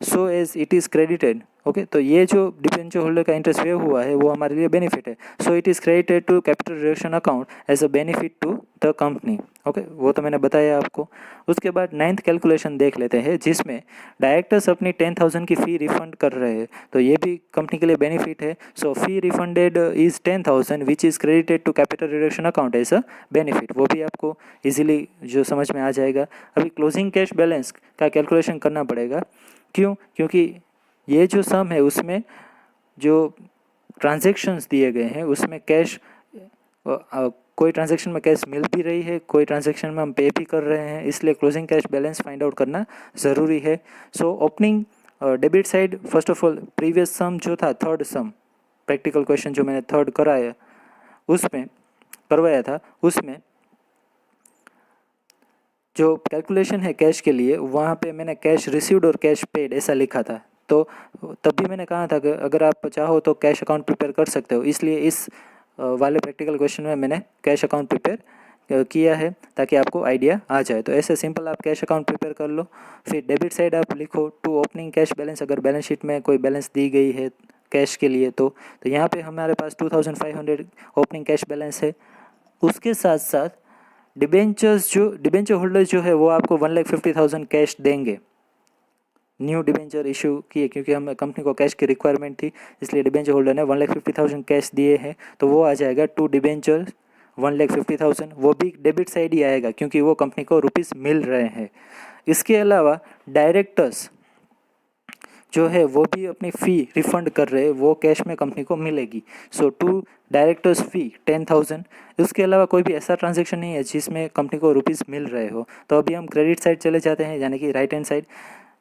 so as it is credited. Okay, तो ये जो डिबेंचर होल्डर का इंटरेस्ट वेव हुआ है वो हमारे लिए बेनिफिट है। So it is credited to capital reduction account as a benefit to the company. Okay, वो तो मैंने बताया आपको। उसके बाद 9th कैलकुलेशन देख लेते हैं जिसमें डायरेक्टर्स अपनी 10,000 की फ़ी रिफंड कर रहे हैं, तो ये भी कंपनी के लिए बेनिफिट है। So fee refunded is 10,000 which is credited to capital reduction account as a benefit. वो भी आपको इजीली जो समझ में आ जाएगा। अभी क्लोजिंग कैश बैलेंस का कैलकुलेशन करना पड़ेगा। क्यों? क्योंकि ये जो सम है उसमें जो ट्रांजैक्शंस दिए गए हैं उसमें कैश कोई ट्रांजैक्शन में कैश मिल भी रही है, कोई ट्रांजैक्शन में हम पे भी कर रहे हैं, इसलिए closing cash balance find out करना ज़रूरी है। So opening debit side, first of all previous sum जो था, थर्ड सम प्रैक्टिकल क्वेश्चन जो मैंने थर्ड करवाया था उसमें जो कैलकुलेशन है कैश के लिए वहाँ पे मैंने कैश रिसीव्ड और कैश पेड ऐसा लिखा था। तो तब भी मैंने कहा था कि अगर आप चाहो तो कैश अकाउंट प्रिपेयर कर सकते हो, इसलिए इस वाले प्रैक्टिकल क्वेश्चन में मैंने कैश अकाउंट प्रिपेयर किया है ताकि आपको आइडिया आ जाए। तो ऐसे सिंपल आप कैश अकाउंट प्रिपेयर कर लो। फिर डेबिट साइड आप लिखो टू ओपनिंग कैश बैलेंस। अगर बैलेंस शीट में कोई बैलेंस दी गई है कैश के लिए तो यहाँ पे हमारे पास 2,500 ओपनिंग कैश बैलेंस है। उसके साथ साथ डिबेंचर होल्डर जो है वो आपको 1,50,000 कैश देंगे। न्यू डिबेंचर इशू किए क्योंकि हम कंपनी को कैश की रिक्वायरमेंट थी, इसलिए डिबेंचर होल्डर ने 1,50,000 कैश दिए हैं। तो वो आ जाएगा टू डिबेंचर 1,50,000। वो भी डेबिट साइड ही आएगा क्योंकि वो कंपनी को रुपीज़ मिल रहे हैं। इसके अलावा डायरेक्टर्स जो है वो भी अपनी फ़ी रिफ़ंड कर रहे हैं, वो कैश में कंपनी को मिलेगी। सो टू डायरेक्टर्स फ़ी 10,000। उसके अलावा कोई भी ऐसा ट्रांजैक्शन नहीं है जिसमें कंपनी को रुपीज़ मिल रहे हो। तो अभी हम क्रेडिट साइड चले जाते हैं, यानी कि राइट हैंड साइड,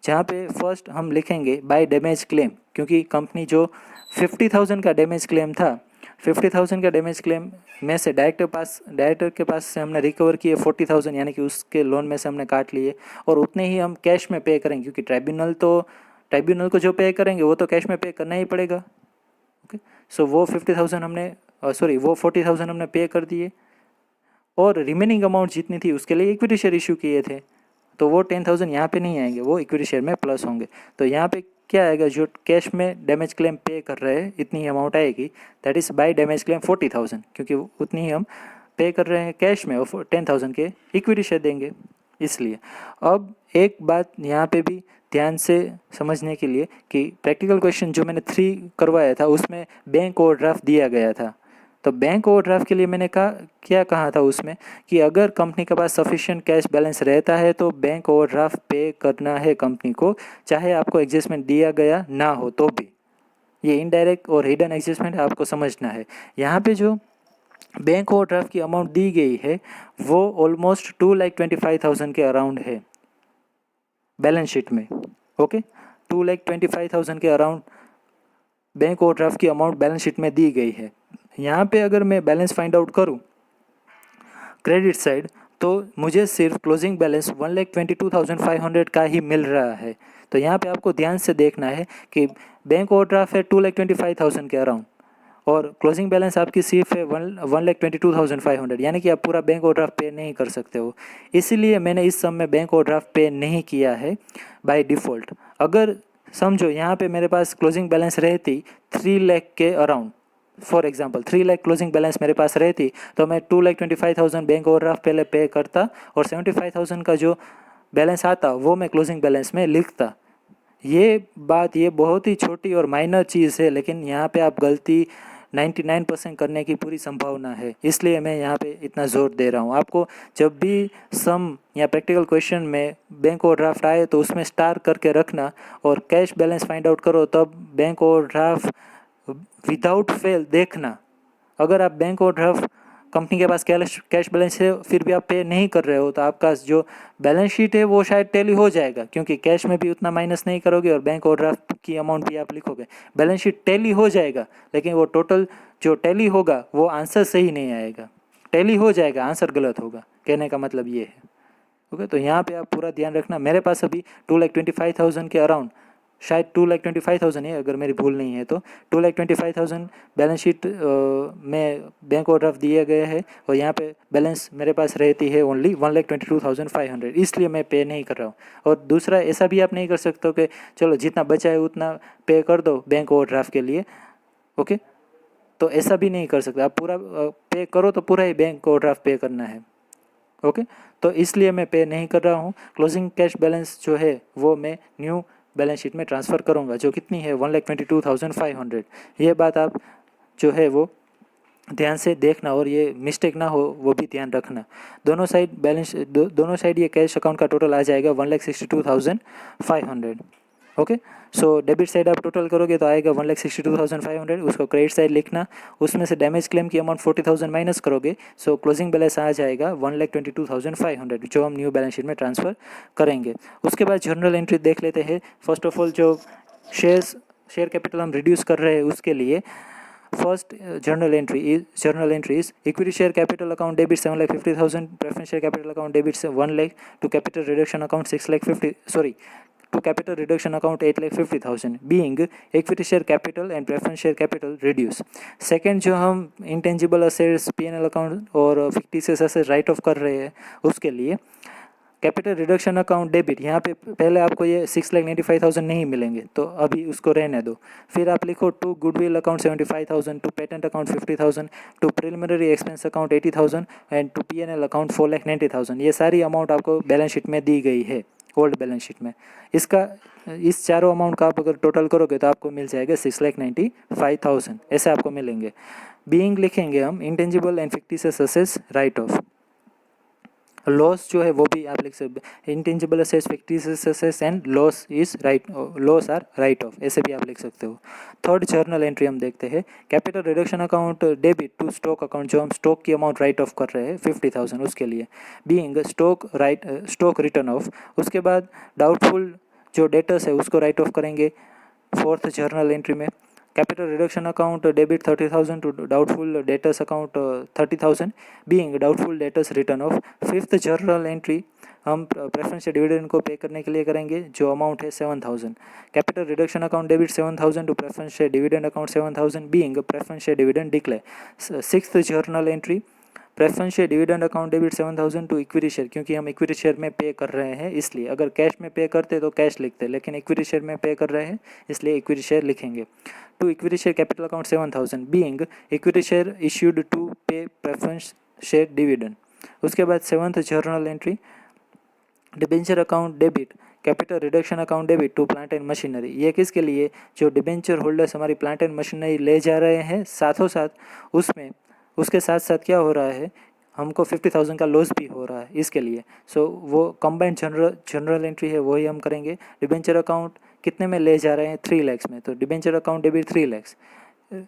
जहाँ पे फर्स्ट हम लिखेंगे बाय डैमेज क्लेम, क्योंकि कंपनी जो 50,000 का डैमेज क्लेम था, 50,000 का डैमेज क्लेम में से डायरेक्टर के पास से हमने रिकवर किए 40,000, यानी कि उसके लोन में से हमने काट लिए और उतने ही हम कैश में पे करेंगे क्योंकि ट्राइब्यूनल को जो पे करेंगे वो तो कैश में पे करना ही पड़ेगा। ओके, सो वो 50,000 हमने वो 40,000 हमने पे कर दिए और रिमेनिंग अमाउंट जितनी थी उसके लिए इक्विटी शेयर इशू किए थे, तो वो 10,000 यहाँ पे नहीं आएंगे, वो इक्विटी शेयर में प्लस होंगे। तो यहाँ पे क्या आएगा, जो कैश में डैमेज क्लेम पे कर रहे हैं इतनी ही अमाउंट आएगी, that is by damage claim 40,000, क्योंकि उतनी ही हम पे कर रहे हैं कैश में और 10,000 के इक्विटी शेयर देंगे इसलिए। अब एक बात यहाँ पे भी ध्यान से समझने के लिए कि प्रैक्टिकल क्वेश्चन जो मैंने 3 करवाया था उसमें बैंक ओवरड्राफ्ट दिया गया था। तो बैंक ओवरड्राफ्ट के लिए मैंने क्या कहा था उसमें कि अगर कंपनी के पास सफिशिएंट कैश बैलेंस रहता है तो बैंक ओवरड्राफ्ट पे करना है कंपनी को, चाहे आपको एडजस्टमेंट दिया गया ना हो तो भी। ये इनडायरेक्ट और हिडन एडजस्टमेंट आपको समझना है। यहाँ पे जो बैंक ओवरड्राफ्ट की अमाउंट दी गई है वो ऑलमोस्ट 2,25,000 के अराउंड है बैलेंस शीट में। ओके, 2,25,000 के अराउंड बैंक ओवरड्राफ्ट की अमाउंट बैलेंस शीट में दी गई है। यहाँ पे अगर मैं बैलेंस फाइंड आउट करूँ क्रेडिट साइड, तो मुझे सिर्फ क्लोजिंग बैलेंस 1,22,500 का ही मिल रहा है। तो यहाँ पे आपको ध्यान से देखना है कि बैंक ओवरड्राफ्ट है 2,25,000 के अराउंड और क्लोजिंग बैलेंस आपकी सिर्फ है 1,22,500, यानी कि आप पूरा बैंक ओवरड्राफ्ट पे नहीं कर सकते हो। इसीलिए मैंने इस सम में बैंक ओवरड्राफ्ट पे नहीं किया है बाय डिफ़ॉल्ट। अगर समझो यहाँ पे मेरे पास क्लोजिंग बैलेंस रहती 3 लाख के around, for example 3 lakh closing balance मेरे पास रहती, तो मैं 2,25,000 बैंक ओवरड्राफ्ट पहले पे करता और 75,000 का जो बैलेंस आता वो मैं क्लोजिंग बैलेंस में लिखता। ये बहुत ही छोटी और माइनर चीज़ है, लेकिन यहाँ पे आप गलती 99% करने की पूरी संभावना है, इसलिए मैं यहाँ पे इतना ज़ोर दे रहा हूँ। आपको जब भी सम या प्रैक्टिकल क्वेश्चन में बैंक ओवरड्राफ्ट आए तो उसमें स्टार करके रखना और कैश बैलेंस फाइंड आउट करो तब बैंक ओवरड्राफ्ट विदाउट फेल देखना। अगर आप बैंक ओवरड्राफ्ट कंपनी के पास कैश बैलेंस है फिर भी आप पे नहीं कर रहे हो तो आपका जो बैलेंस शीट है वो शायद टैली हो जाएगा, क्योंकि कैश में भी उतना माइनस नहीं करोगे और बैंक ओवरड्राफ्ट की अमाउंट भी आप लिखोगे, बैलेंस शीट टैली हो जाएगा, लेकिन वो टोटल जो टैली होगा वो आंसर सही नहीं आएगा। टैली हो जाएगा, आंसर गलत होगा, कहने का मतलब ये है। ओके, तो यहाँ पे आप पूरा ध्यान रखना। मेरे पास अभी 2,25,000 के अराउंड, शायद 2,25,000 है अगर मेरी भूल नहीं है तो 2,25,000 बैलेंस शीट में बैंक ओवरड्राफ्ट दिए गए हैं और यहाँ पे बैलेंस मेरे पास रहती है ओनली 1,22,500, इसलिए मैं पे नहीं कर रहा हूँ। और दूसरा ऐसा भी आप नहीं कर सकते हो कि चलो जितना बचा है उतना पे कर दो बैंक ओवरड्राफ्ट के लिए। ओके, तो ऐसा भी नहीं कर सकते आप, पूरा पे करो तो पूरा ही बैंक ओवरड्राफ्ट पे करना है। ओके, तो इसलिए मैं पे नहीं कर रहा हूँ। क्लोजिंग कैश बैलेंस जो है वो मैं न्यू बैलेंस शीट में ट्रांसफ़र करूँगा, जो कितनी है 1,22,500। ये बात आप जो है वो ध्यान से देखना और ये मिस्टेक ना हो वो भी ध्यान रखना। दोनों साइड बैलेंस दोनों साइड ये कैश अकाउंट का टोटल आ जाएगा 1,62,500। ओके, सो डेबिट साइड आप टोटल करोगे तो आएगा 1,62,500, उसको क्रेडिट साइड लिखना, उसमें से डैमेज क्लेम की अमाउंट 40,000 माइनस करोगे, सो क्लोजिंग बैलेंस आ जाएगा 1,22,500 जो हम न्यू बैलेंस शीट में ट्रांसफ़र करेंगे। उसके बाद जर्नल एंट्री देख लेते हैं। फर्स्ट ऑफ ऑल जो शेयर कैपिटल हम रिड्यूस कर रहे हैं उसके लिए first journal entry is equity share capital account debit 7,50,000, preference share capital account debit 1 lakh, to capital reduction account to capital reduction account 8,50,000, being equity share capital and preference share capital reduce। Second जो हम intangible assets P&L account और fictitious assets right off कर रहे हैं उसके लिए capital reduction account debit, यहाँ पे पहले आपको ये 6,95,000 नहीं मिलेंगे तो अभी उसको रहने दो। फिर आप लिखो to goodwill account 75,000, to patent account 50,000, to preliminary expense account 80,000 and to P&L account 4,90,000। ये सारी अमाउंट आपको बैलेंस शीट में दी गई है, ओल्ड बैलेंस शीट में। इस चारों अमाउंट का आप अगर टोटल करोगे तो आपको मिल जाएगा 6,95,000, ऐसे आपको मिलेंगे। बीइंग लिखेंगे हम intangible and fictitious assets write off. Loss जो है वो भी आप लिख सकते, intangible assets fictitious assets and loss are write off, ऐसे भी आप लिख सकते हो। थर्ड जर्नल एंट्री हम देखते हैं, capital reduction account debit to stock account, जो हम स्टॉक की अमाउंट राइट ऑफ कर रहे हैं 50,000 उसके लिए, बीइंग स्टॉक रिटर्न ऑफ। उसके बाद डाउटफुल जो डेटर्स है उसको राइट ऑफ करेंगे फोर्थ जर्नल एंट्री में। Capital reduction account debit 30,000 to doubtful debtors account 30,000, being doubtful debtors written off. Fifth journal entry हम प्रेफरेंस डिविडेंड को पे करने के लिए करेंगे, जो अमाउंट है 7,000। Capital reduction account debit 7,000 to preference dividend account 7,000, being preference dividend declare. Sixth journal entry preference share dividend account debit 7,000 to equity share, क्योंकि हम इक्विटी शेयर में पे कर रहे हैं इसलिए, अगर कैश में पे करते तो कैश लिखते, लेकिन इक्विटी शेयर में पे कर रहे हैं इसलिए इक्विटी शेयर लिखेंगे। To equity share capital account 7,000, being equity share issued to pay preference share dividend. उसके बाद seventh journal entry debenture account debit capital reduction account debit to plant and machinery. ये किसके लिए, जो डिबेंचर होल्डर्स हमारी plant and machinery ले जा रहे हैं, साथों साथ उसके साथ साथ क्या हो रहा है, हमको 50,000 का लॉस भी हो रहा है इसके लिए। सो वो कंबाइंड जनरल एंट्री है वही हम करेंगे। डिबेंचर अकाउंट कितने में ले जा रहे हैं 3 lakhs में, तो debenture account debit 3 lakhs,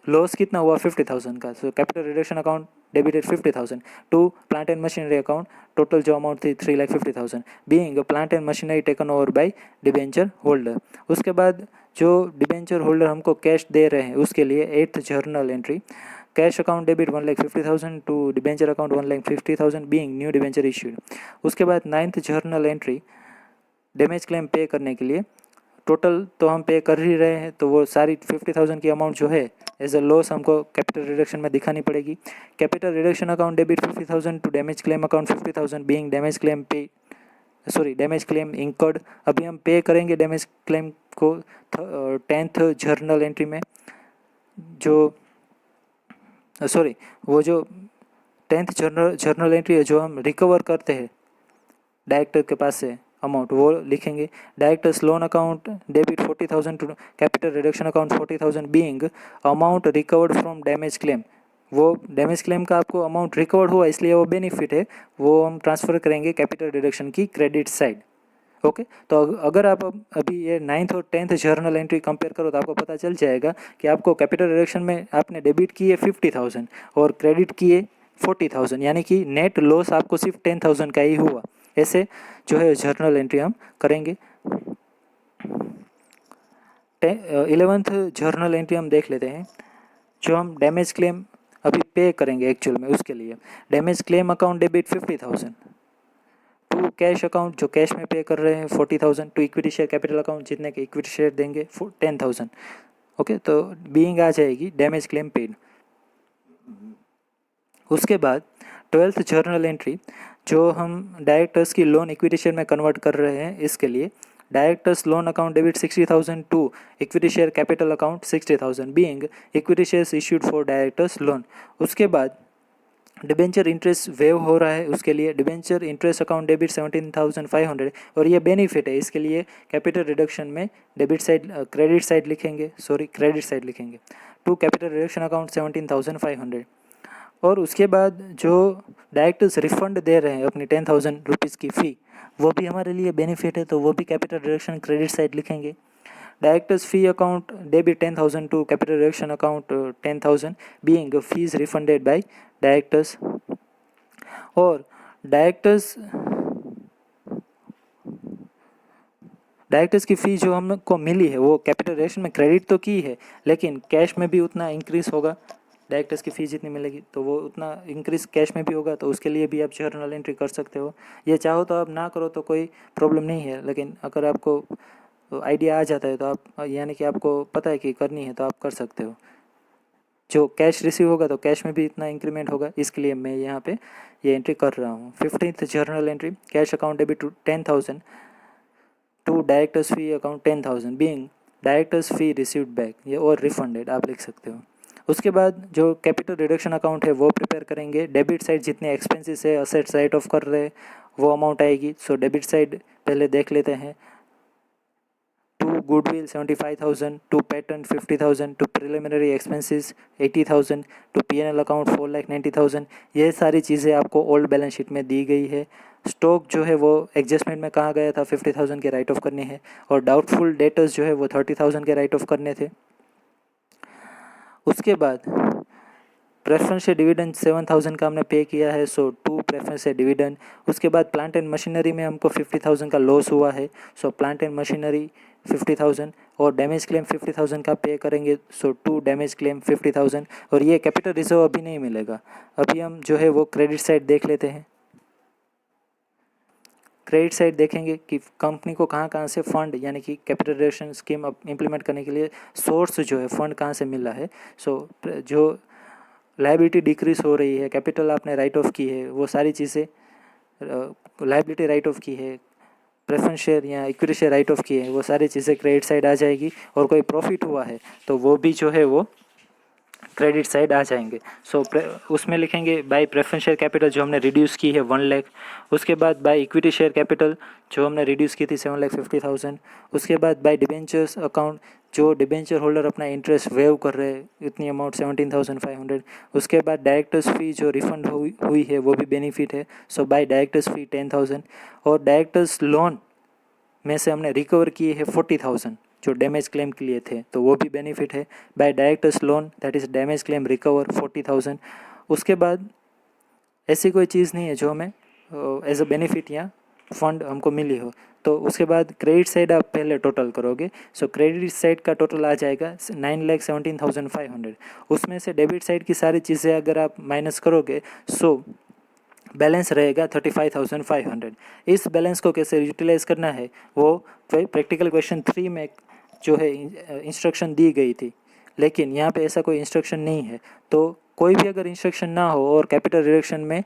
loss कितना हुआ 50,000 का, so capital reduction account debited 50,000 to plant and machinery account, total जो अमाउंट थी 3,50,000, being plant and machinery taken over by debenture holder. उसके बाद जो डिबेंचर होल्डर हमको कैश दे रहे हैं उसके लिए eighth journal entry cash account debit 1,50,000 to debenture account 1,50,000, being new debenture issued. उसके बाद ninth journal entry damage claim पे करने के लिए, टोटल तो हम पे कर ही रहे हैं तो वो सारी 50,000 की अमाउंट जो है एज अ लॉस हमको कैपिटल रिडक्शन में दिखानी पड़ेगी। Capital reduction account debit 50,000 to damage claim account 50,000, being damage claim incurred. अभी हम पे करेंगे डैमेज क्लेम को 10th जर्नल एंट्री में, वो जो 10th जर्नल एंट्री है जो हम रिकवर करते हैं डायरेक्टर के पास से अमाउंट वो लिखेंगे। Directors loan account debit 40,000 to capital reduction account 40,000 being amount recovered from damage claim. वो डैमेज क्लेम का आपको अमाउंट रिकवर्ड हुआ इसलिए वो बेनिफिट है, वो हम ट्रांसफ़र करेंगे कैपिटल रिडक्शन की क्रेडिट साइड। ओके तो अगर आप अभी ये 9th और 10th जर्नल एंट्री कंपेयर करो तो आपको पता चल जाएगा कि आपको कैपिटल रिडक्शन में आपने डेबिट किए 50,000 और क्रेडिट किए 40,000, यानी कि नेट लॉस आपको सिर्फ 10,000 का ही हुआ। ऐसे जो है जर्नल एंट्री हम करेंगे। 11th जर्नल एंट्री हम देख लेते हैं, जो हम डैमेज क्लेम अभी पे करेंगे एक्चुअल में। उसके लिए damage claim account debit 50,000 to cash account जो कैश में पे कर रहे हैं 40,000 to equity share capital account जितने के इक्विटी शेयर देंगे 10,000। ओके तो बीइंग आ जाएगी डैमेज क्लेम पेड। उसके बाद 12th जर्नल एंट्री जो हम डायरेक्टर्स की लोन इक्विटी शेयर में कन्वर्ट कर रहे हैं, इसके लिए directors loan account debit 60,000 to equity share capital account 60,000 being equity shares issued for directors loan. उसके बाद डिबेंचर इंटरेस्ट वेव हो रहा है, उसके लिए डिबेंचर इंटरेस्ट अकाउंट डेबिट 17,500 और ये बेनिफिट है, इसके लिए कैपिटल रिडक्शन में डेबिट साइड क्रेडिट साइड लिखेंगे टू कैपिटल रिडक्शन अकाउंट 17,500। और उसके बाद जो डायरेक्टर्स रिफंड दे रहे हैं अपनी 10,000 रुपीज़ की फ़ी, वो भी हमारे लिए बेनिफिट है, तो वो भी कैपिटल रिडक्शन क्रेडिट साइड लिखेंगे। Directors fee account debit 10,000 to capital reduction account 10,000 being fees refunded by directors. और डायरेक्टर्स की फ़ी जो हमको मिली है वो कैपिटल रिडक्शन में क्रेडिट तो की है, लेकिन कैश में भी उतना इंक्रीज़ होगा। डायरेक्टर्स की फ़ीस जितनी मिलेगी तो वो उतना इंक्रीज़ कैश में भी होगा, तो उसके लिए भी आप जर्नल एंट्री कर सकते हो। ये चाहो तो आप ना करो तो कोई प्रॉब्लम नहीं है, लेकिन अगर आपको आइडिया आ जाता है तो आप, यानी कि आपको पता है कि करनी है, तो आप कर सकते हो। जो कैश रिसीव होगा तो कैश में भी इतना इंक्रीमेंट होगा, इसके लिए मैं यहाँ पे ये एंट्री कर रहा हूँ। 15th journal entry cash account debit 10,000 to directors fee account 10,000 being directors fee received back, ये और रिफंडेड आप लिख सकते हो। उसके बाद जो कैपिटल रिडक्शन अकाउंट है वो प्रिपेयर करेंगे। डेबिट साइड जितने एक्सपेंसेस है असेट्स राइट ऑफ कर रहे हैं वो अमाउंट आएगी। सो डेबिट साइड पहले देख लेते हैं। To goodwill 75,000 to patent 50,000 to preliminary expenses 80,000 to P N L account 4,90,000। ये सारी चीज़ें आपको ओल्ड बैलेंस शीट में दी गई है। स्टॉक जो है वो एडजस्टमेंट में कहा गया था 50,000 के राइट ऑफ करने हैं, और डाउटफुल डेटर्स जो है वो 30,000 के राइट ऑफ करने थे। उसके बाद प्रेफरेंस से डिविडेंड 7,000 का हमने पे किया है, सो टू प्रेफरेंस से डिविडेंड। उसके बाद प्लांट एंड मशीनरी में हमको 50,000 का लॉस हुआ है, सो प्लांट एंड मशीनरी 50,000 और डैमेज क्लेम 50,000 का पे करेंगे, सो टू डैमेज क्लेम 50,000। और ये कैपिटल रिजर्व अभी नहीं मिलेगा, अभी हम जो है वो क्रेडिट साइड देख लेते हैं। क्रेडिट साइड देखेंगे कि कंपनी को कहाँ कहाँ से फंड, यानी कि कैपिटल रिडक्शन स्कीम इम्प्लीमेंट करने के लिए सोर्स जो है फंड कहाँ से मिला है। सो जो लायबिलिटी डिक्रीज हो रही है, कैपिटल आपने राइट ऑफ की है, वो सारी चीज़ें लायबिलिटी राइट ऑफ की है, प्रेफरेंस शेयर या इक्विटी शेयर राइट ऑफ की है, वो सारी चीज़ें क्रेडिट साइड आ जाएगी। और कोई प्रॉफिट हुआ है तो वो भी जो है वो क्रेडिट साइड आ जाएंगे। सो उसमें लिखेंगे बाय प्रेफरेंस शेयर कैपिटल जो हमने रिड्यूस की है 1 लाख। उसके बाद बाय इक्विटी शेयर कैपिटल जो हमने रिड्यूस की थी 7,50,000। उसके बाद बाय डिबेंचर्स अकाउंट जो डिबेंचर होल्डर अपना इंटरेस्ट वेव कर रहे हैं इतनी अमाउंट 17,500। उसके बाद डायरेक्टर्स फी जो रिफंड हुई है वो भी बेनिफिट है, सो बाय डायरेक्टर्स फी 10,000। और डायरेक्टर्स लोन में से हमने रिकवर किए है 40,000 जो डैमेज क्लेम के लिए थे, तो वो भी बेनिफिट है। Bye directors loan that is damage claim recover 40,000। उसके बाद ऐसी कोई चीज़ नहीं है जो हमें एज अ बेनिफिट या फंड हमको मिली हो। तो उसके बाद क्रेडिट साइड आप पहले टोटल करोगे, सो क्रेडिट साइड का टोटल आ जाएगा 9,17,500। उसमें से डेबिट साइड की सारी चीज़ें अगर आप माइनस करोगे सो बैलेंस रहेगा 35,500। इस बैलेंस को कैसे यूटिलाइज़ करना है वो प्रैक्टिकल क्वेश्चन 3 में जो है इंस्ट्रक्शन दी गई थी, लेकिन यहाँ पे ऐसा कोई इंस्ट्रक्शन नहीं है। तो कोई भी अगर इंस्ट्रक्शन ना हो और कैपिटल रिडक्शन में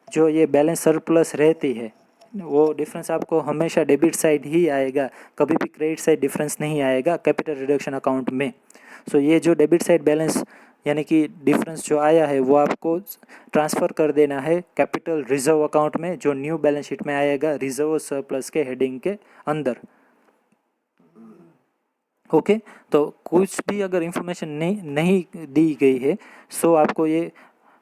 जो ये बैलेंस सरप्लस रहती है वो डिफरेंस आपको हमेशा डेबिट साइड ही आएगा, कभी भी क्रेडिट साइड डिफरेंस नहीं आएगा कैपिटल रिडक्शन अकाउंट में। सो ये जो डेबिट साइड बैलेंस यानी कि डिफरेंस जो आया है वो आपको ट्रांसफ़र कर देना है कैपिटल रिजर्व अकाउंट में, जो न्यू बैलेंस शीट में आएगा रिजर्व सरप्लस के हेडिंग के अंदर। ओके तो कुछ भी अगर इंफॉर्मेशन नहीं दी गई है सो आपको ये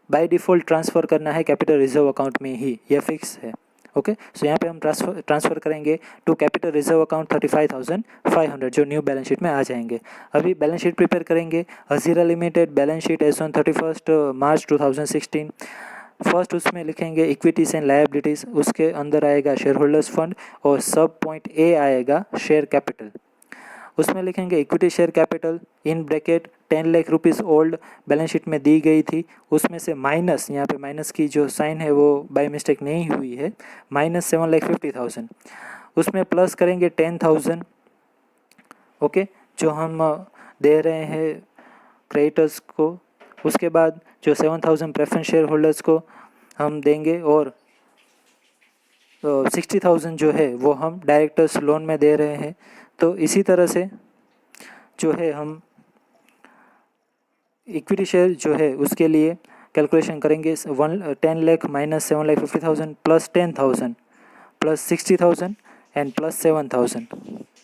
बाय डिफ़ॉल्ट ट्रांसफ़र करना है कैपिटल रिजर्व अकाउंट में ही, यह फिक्स है। ओके सो यहाँ पे हम ट्रांसफ़र करेंगे टू कैपिटल रिजर्व अकाउंट 35,500 जो न्यू बैलेंस शीट में आ जाएंगे। अभी बैलेंस शीट प्रिपेयर करेंगे। Hazira limited balance sheet as on 31 March 2016। First उसमें लिखेंगे इक्विटीज़ एंड लायबिलिटीज़, उसके अंदर आएगा शेयर होल्डर्स फंड और सब पॉइंट ए आएगा शेयर कैपिटल। उसमें लिखेंगे equity share capital in bracket 10 lakh rupees old balance sheet में दी गई थी, उसमें से माइनस, यहाँ पे माइनस की जो साइन है वो बाय मिस्टेक नहीं हुई है, माइनस 7,50,000। उसमें प्लस करेंगे 10,000 ओके जो हम दे रहे हैं क्रेडिटर्स को। उसके बाद जो 7,000 प्रेफरेंस शेयर होल्डर्स को हम देंगे और 60,000 जो है वो हम डायरेक्टर्स लोन में दे रहे हैं। तो इसी तरह से जो है हम इक्विटी शेयर जो है उसके लिए कैलकुलेशन करेंगे 10 lakh minus 7,50,000 plus 10,000 plus 60,000 and plus 7,000।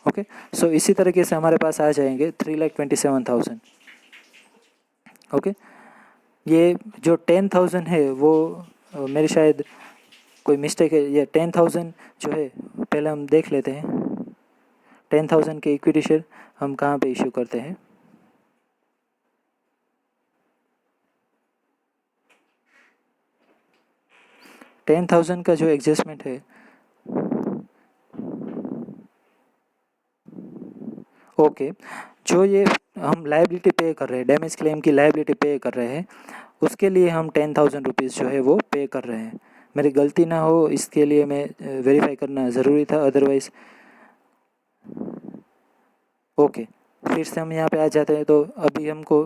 Okay so इसी तरीके से हमारे पास आ जाएंगे 3,27,000। ओके ये जो 10,000 है वो मेरी शायद कोई मिस्टेक है, ये 10,000 जो है पहले हम देख लेते हैं 10,000 के इक्विटी शेयर हम कहाँ पे इशू करते हैं। $10,000 का जो एडजस्टमेंट है ओके जो ये हम लायबिलिटी पे कर रहे हैं, डैमेज क्लेम की लायबिलिटी पे कर रहे हैं, उसके लिए हम 10,000 रुपीज़ जो है वो पे कर रहे हैं। मेरी गलती ना हो इसके लिए मैं वेरीफाई करना ज़रूरी था, अदरवाइज़ ओके फिर से हम यहाँ पे आ जाते हैं। तो अभी हमको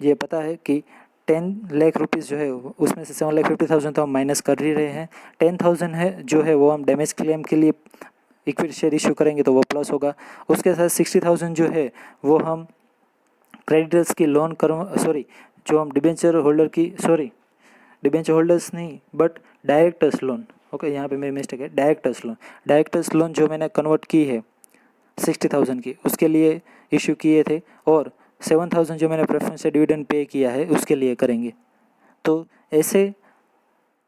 ये पता है कि 10 लाख रुपीज़ जो है उसमें से 7,50,000 तो हम माइनस कर ही रहे हैं। 10,000 है जो है वो हम डैमेज क्लेम के लिए इक्विटी शेयर इशू करेंगे तो वो प्लस होगा। उसके साथ 60,000 जो है वो हम क्रेडिटर्स की लोन जो हम डिबेंचर होल्डर की डिबेंचर होल्डर्स नहीं बट डायरेक्टर्स लोन, ओके यहाँ पे मेरी मिस्टेक है, डायरेक्टर्स लोन जो मैंने कन्वर्ट की है 60,000 की उसके लिए इशू किए थे, और 7,000 जो मैंने प्रेफरेंस से डिविडेंड पे किया है उसके लिए करेंगे। तो ऐसे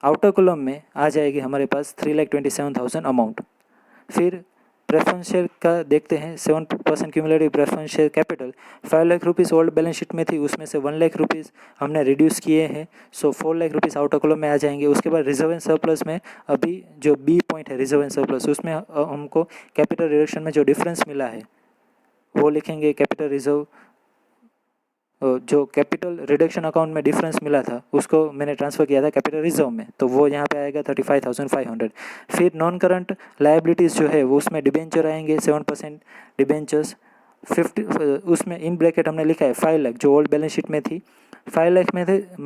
आउटर कॉलम में आ जाएगी हमारे पास 3,27,000 अमाउंट। फिर प्रेफरेंस शेयर का देखते हैं। 7% cumulative preference share capital 5 lakh rupees old balance sheet में थी, उसमें से 1 लाख रुपीज़ हमने रिड्यूस किए हैं, सो 4 लाख रुपीज़ आउटर कॉलम में आ जाएंगे। उसके बाद रिजर्व एंड सरप्लस में अभी जो बी पॉइंट है रिजर्व एंड सरप्लस, उसमें हमको कैपिटल रिडक्शन में जो डिफरेंस मिला है वो लिखेंगे कैपिटल रिजर्व। जो कैपिटल रिडक्शन अकाउंट में डिफरेंस मिला था उसको मैंने ट्रांसफ़र किया था कैपिटल रिजर्व में, तो वो यहाँ पे आएगा 35,500। फिर नॉन करंट लायबिलिटीज़ जो है वो उसमें डिबेंचर आएंगे 7% डिबेंचर्स 50, उसमें इन ब्रैकेट हमने लिखा है 5 लाख जो ओल्ड बैलेंस शीट में थी। 5 लाख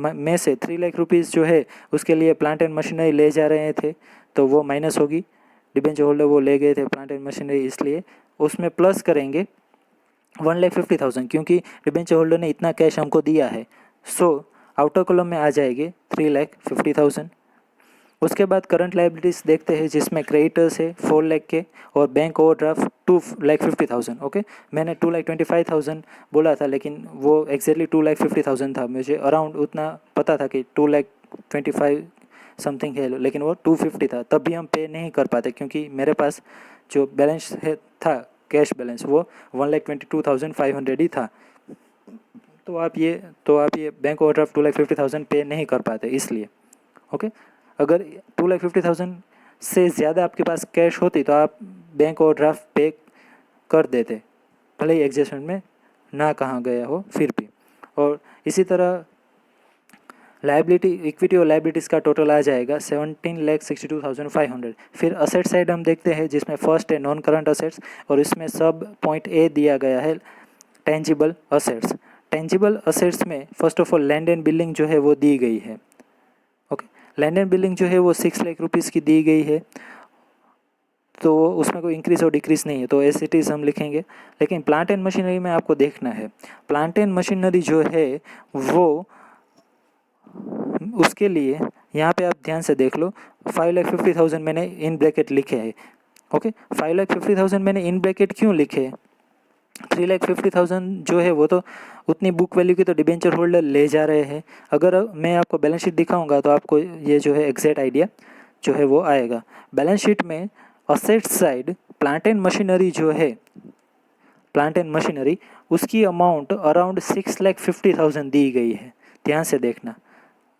में से 3 लाख रुपीज़ जो है उसके लिए प्लांट एंड मशीनरी ले जा रहे थे तो वो माइनस होगी, डिबेंचर होल्डर वो ले गए थे प्लांट एंड मशीनरी, इसलिए उसमें प्लस करेंगे 1,50,000 क्योंकि डिबेंचर होल्डर ने इतना कैश हमको दिया है, सो आउटर कॉलम में आ जाएगी 3,50,000। उसके बाद करंट लायबिलिटीज़ देखते हैं जिसमें क्रेडिटर्स है 4 लाख के और बैंक ओवरड्राफ्ट 2,50,000। ओके मैंने 2,25,000 बोला था लेकिन वो एग्जैक्टली 2,50,000 था, मुझे अराउंड उतना पता था कि 2,25,000 समथिंग है लेकिन वो 250 था, तब भी हम पे नहीं कर पाते क्योंकि मेरे पास जो बैलेंस है था कैश बैलेंस वो 1,22,500 ही था। तो आप ये बैंक ओवरड्राफ्ट 2,50,000 पे नहीं कर पाते इसलिए। ओके अगर 2,50,000 से ज़्यादा आपके पास कैश होती तो आप बैंक ओवरड्राफ्ट पे कर देते, भले ही एडजस्टमेंट में ना कहाँ गया हो फिर भी। और इसी तरह लायबिलिटी इक्विटी और लायबिलिटीज़ का टोटल आ जाएगा 17,62,500। फिर असेट साइड हम देखते हैं जिसमें फर्स्ट है नॉन करंट असेट्स और इसमें सब पॉइंट ए दिया गया है टेंजिबल असेट्स। टेंजिबल असेट्स में first of all land and building जो है वो दी गई है। ओके लैंड एंड बिल्डिंग जो है वो 6 लाख रुपीज़ की दी गई है। तो उसमें कोई इंक्रीज़ और डिक्रीज़ नहीं है, तो एज इट इज़ हम लिखेंगे। लेकिन प्लांट एंड मशीनरी में आपको देखना है, प्लांट एंड मशीनरी जो है वो उसके लिए यहाँ पे आप ध्यान से देख लो, 5,50,000 मैंने इन ब्रैकेट लिखे हैं। ओके, 5,50,000 मैंने इन ब्रैकेट क्यों लिखे? 3,50,000 जो है वो तो उतनी बुक वैल्यू की तो डिबेंचर होल्डर ले जा रहे हैं। अगर मैं आपको बैलेंस शीट दिखाऊंगा तो आपको ये जो है एग्जैक्ट आइडिया जो है वो आएगा। बैलेंस शीट में asset side plant and machinery जो है, प्लांट एंड मशीनरी उसकी अमाउंट अराउंड 6,50,000 दी गई है। ध्यान से देखना,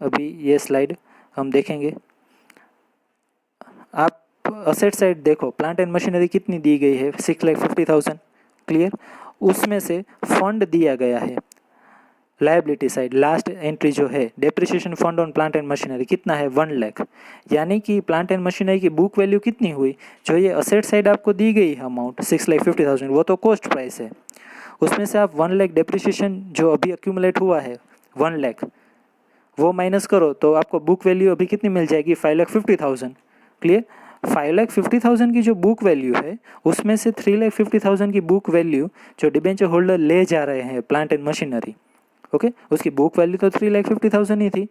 अभी ये स्लाइड हम देखेंगे। आप असेट साइड देखो, प्लांट एंड मशीनरी कितनी दी गई है? 6,50,000। क्लियर? उसमें से फंड दिया गया है लायबिलिटी साइड, लास्ट एंट्री जो है depreciation fund on plant and machinery कितना है? 1 लाख। यानी कि प्लांट एंड मशीनरी की बुक वैल्यू कितनी हुई? जो ये असेट साइड आपको दी गई है अमाउंट 6,50,000, वो तो कॉस्ट प्राइस है। उसमें से आप 1 लाख डेप्रिसिएशन जो अभी अक्यूमुलेट हुआ है 1 लाख, वो माइनस करो तो आपको बुक वैल्यू अभी कितनी मिल जाएगी? 5,50,000। क्लियर? 5,50,000 की जो बुक वैल्यू है उसमें से 3,50,000 की बुक वैल्यू जो डिबेंचर होल्डर ले जा रहे हैं प्लांट एंड मशीनरी, ओके, उसकी बुक वैल्यू तो 3,50,000 ही थी,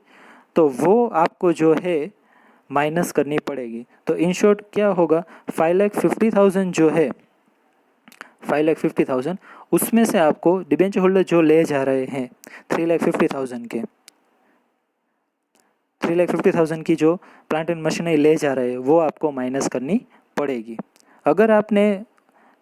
तो वो आपको जो है माइनस करनी पड़ेगी। तो इन शॉर्ट क्या होगा? 5,50,000 जो है 5,50,000 उसमें से आपको डिबेंचर होल्डर जो ले जा रहे हैं 3,50,000 के 3,50,000 की जो प्लांट एंड मशीनरी ले जा रहे हैं वो आपको माइनस करनी पड़ेगी। अगर आपने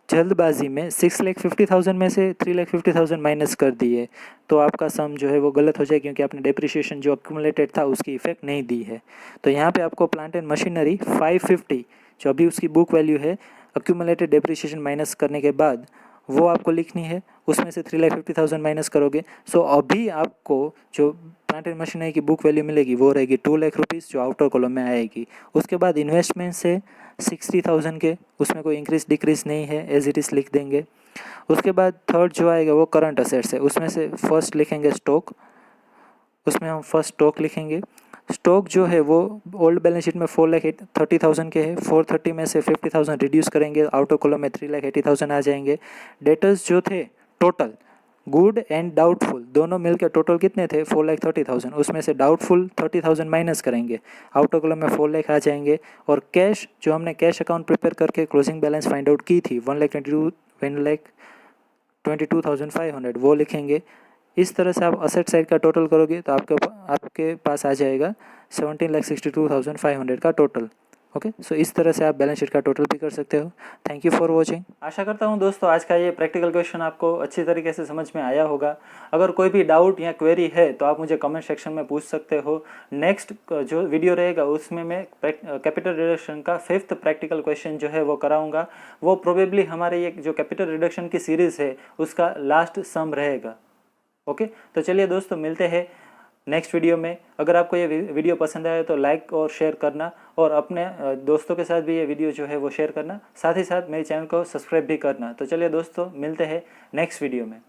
जल्दबाजी में 6,50,000 में से 3,50,000 माइनस कर दिए तो आपका सम जो है वो गलत हो जाए, क्योंकि आपने डेप्रिसिएशन जो अक्यूमुलेटेड था उसकी इफेक्ट नहीं दी है। तो यहाँ पे आपको प्लांट एंड मशीनरी 550 जो अभी उसकी बुक वैल्यू है अक्यूमुलेटेड डेप्रिसिएशन माइनस करने के बाद वो आपको लिखनी है। उसमें से 3,50,000 माइनस करोगे, सो अभी आपको जो प्लांट एंड मशीनरी की बुक वैल्यू मिलेगी वो रहेगी 2 लाख रुपीज़ जो आउटर कॉलम में आएगी। उसके बाद इन्वेस्टमेंट से 60,000 के, उसमें कोई इंक्रीज डिक्रीज नहीं है, एज इट इज़ लिख देंगे। उसके बाद थर्ड जो आएगा वो करंट असेट्स है, उसमें से फर्स्ट लिखेंगे स्टॉक, उसमें हम फर्स्ट स्टॉक लिखेंगे। स्टॉक जो है वो ओल्ड बैलेंस शीट में 4,30,000 के है, 430 में से 50,000 रिड्यूस करेंगे, आउटर कॉलम में 3,80,000 आ जाएंगे। डेटर्स जो थे टोटल गुड एंड डाउटफुल दोनों मिलकर टोटल कितने थे? 4,30,000। उसमें से डाउटफुल 30,000 माइनस करेंगे, आउटर कॉलम में 4 लाख आ जाएंगे। और कैश जो हमने कैश अकाउंट प्रिपेयर करके क्लोजिंग बैलेंस फाइंड आउट की थी 1,22,500 वो लिखेंगे। इस तरह से आप असेट साइड का टोटल करोगे तो आपके पास आ जाएगा 17,62,500 का टोटल। ओके, सो इस तरह से आप बैलेंस शीट का टोटल भी कर सकते हो। Thank you for watching. आशा करता हूँ दोस्तों आज का ये प्रैक्टिकल क्वेश्चन आपको अच्छी तरीके से समझ में आया होगा। अगर कोई भी डाउट या क्वेरी है तो आप मुझे कमेंट सेक्शन में पूछ सकते हो। नेक्स्ट जो वीडियो रहेगा उसमें मैं कैपिटल रिडक्शन का 5th प्रैक्टिकल क्वेश्चन जो है वो कराऊंगा। वो प्रोबेबली हमारे ये जो कैपिटल रिडक्शन की सीरीज़ है उसका लास्ट सम रहेगा। ओके, तो चलिए दोस्तों मिलते हैं नेक्स्ट वीडियो में। अगर आपको ये वीडियो पसंद आया तो लाइक और शेयर करना, और अपने दोस्तों के साथ भी ये वीडियो जो है वो शेयर करना, साथ ही साथ मेरे चैनल को सब्सक्राइब भी करना। तो चलिए दोस्तों मिलते हैं नेक्स्ट वीडियो में।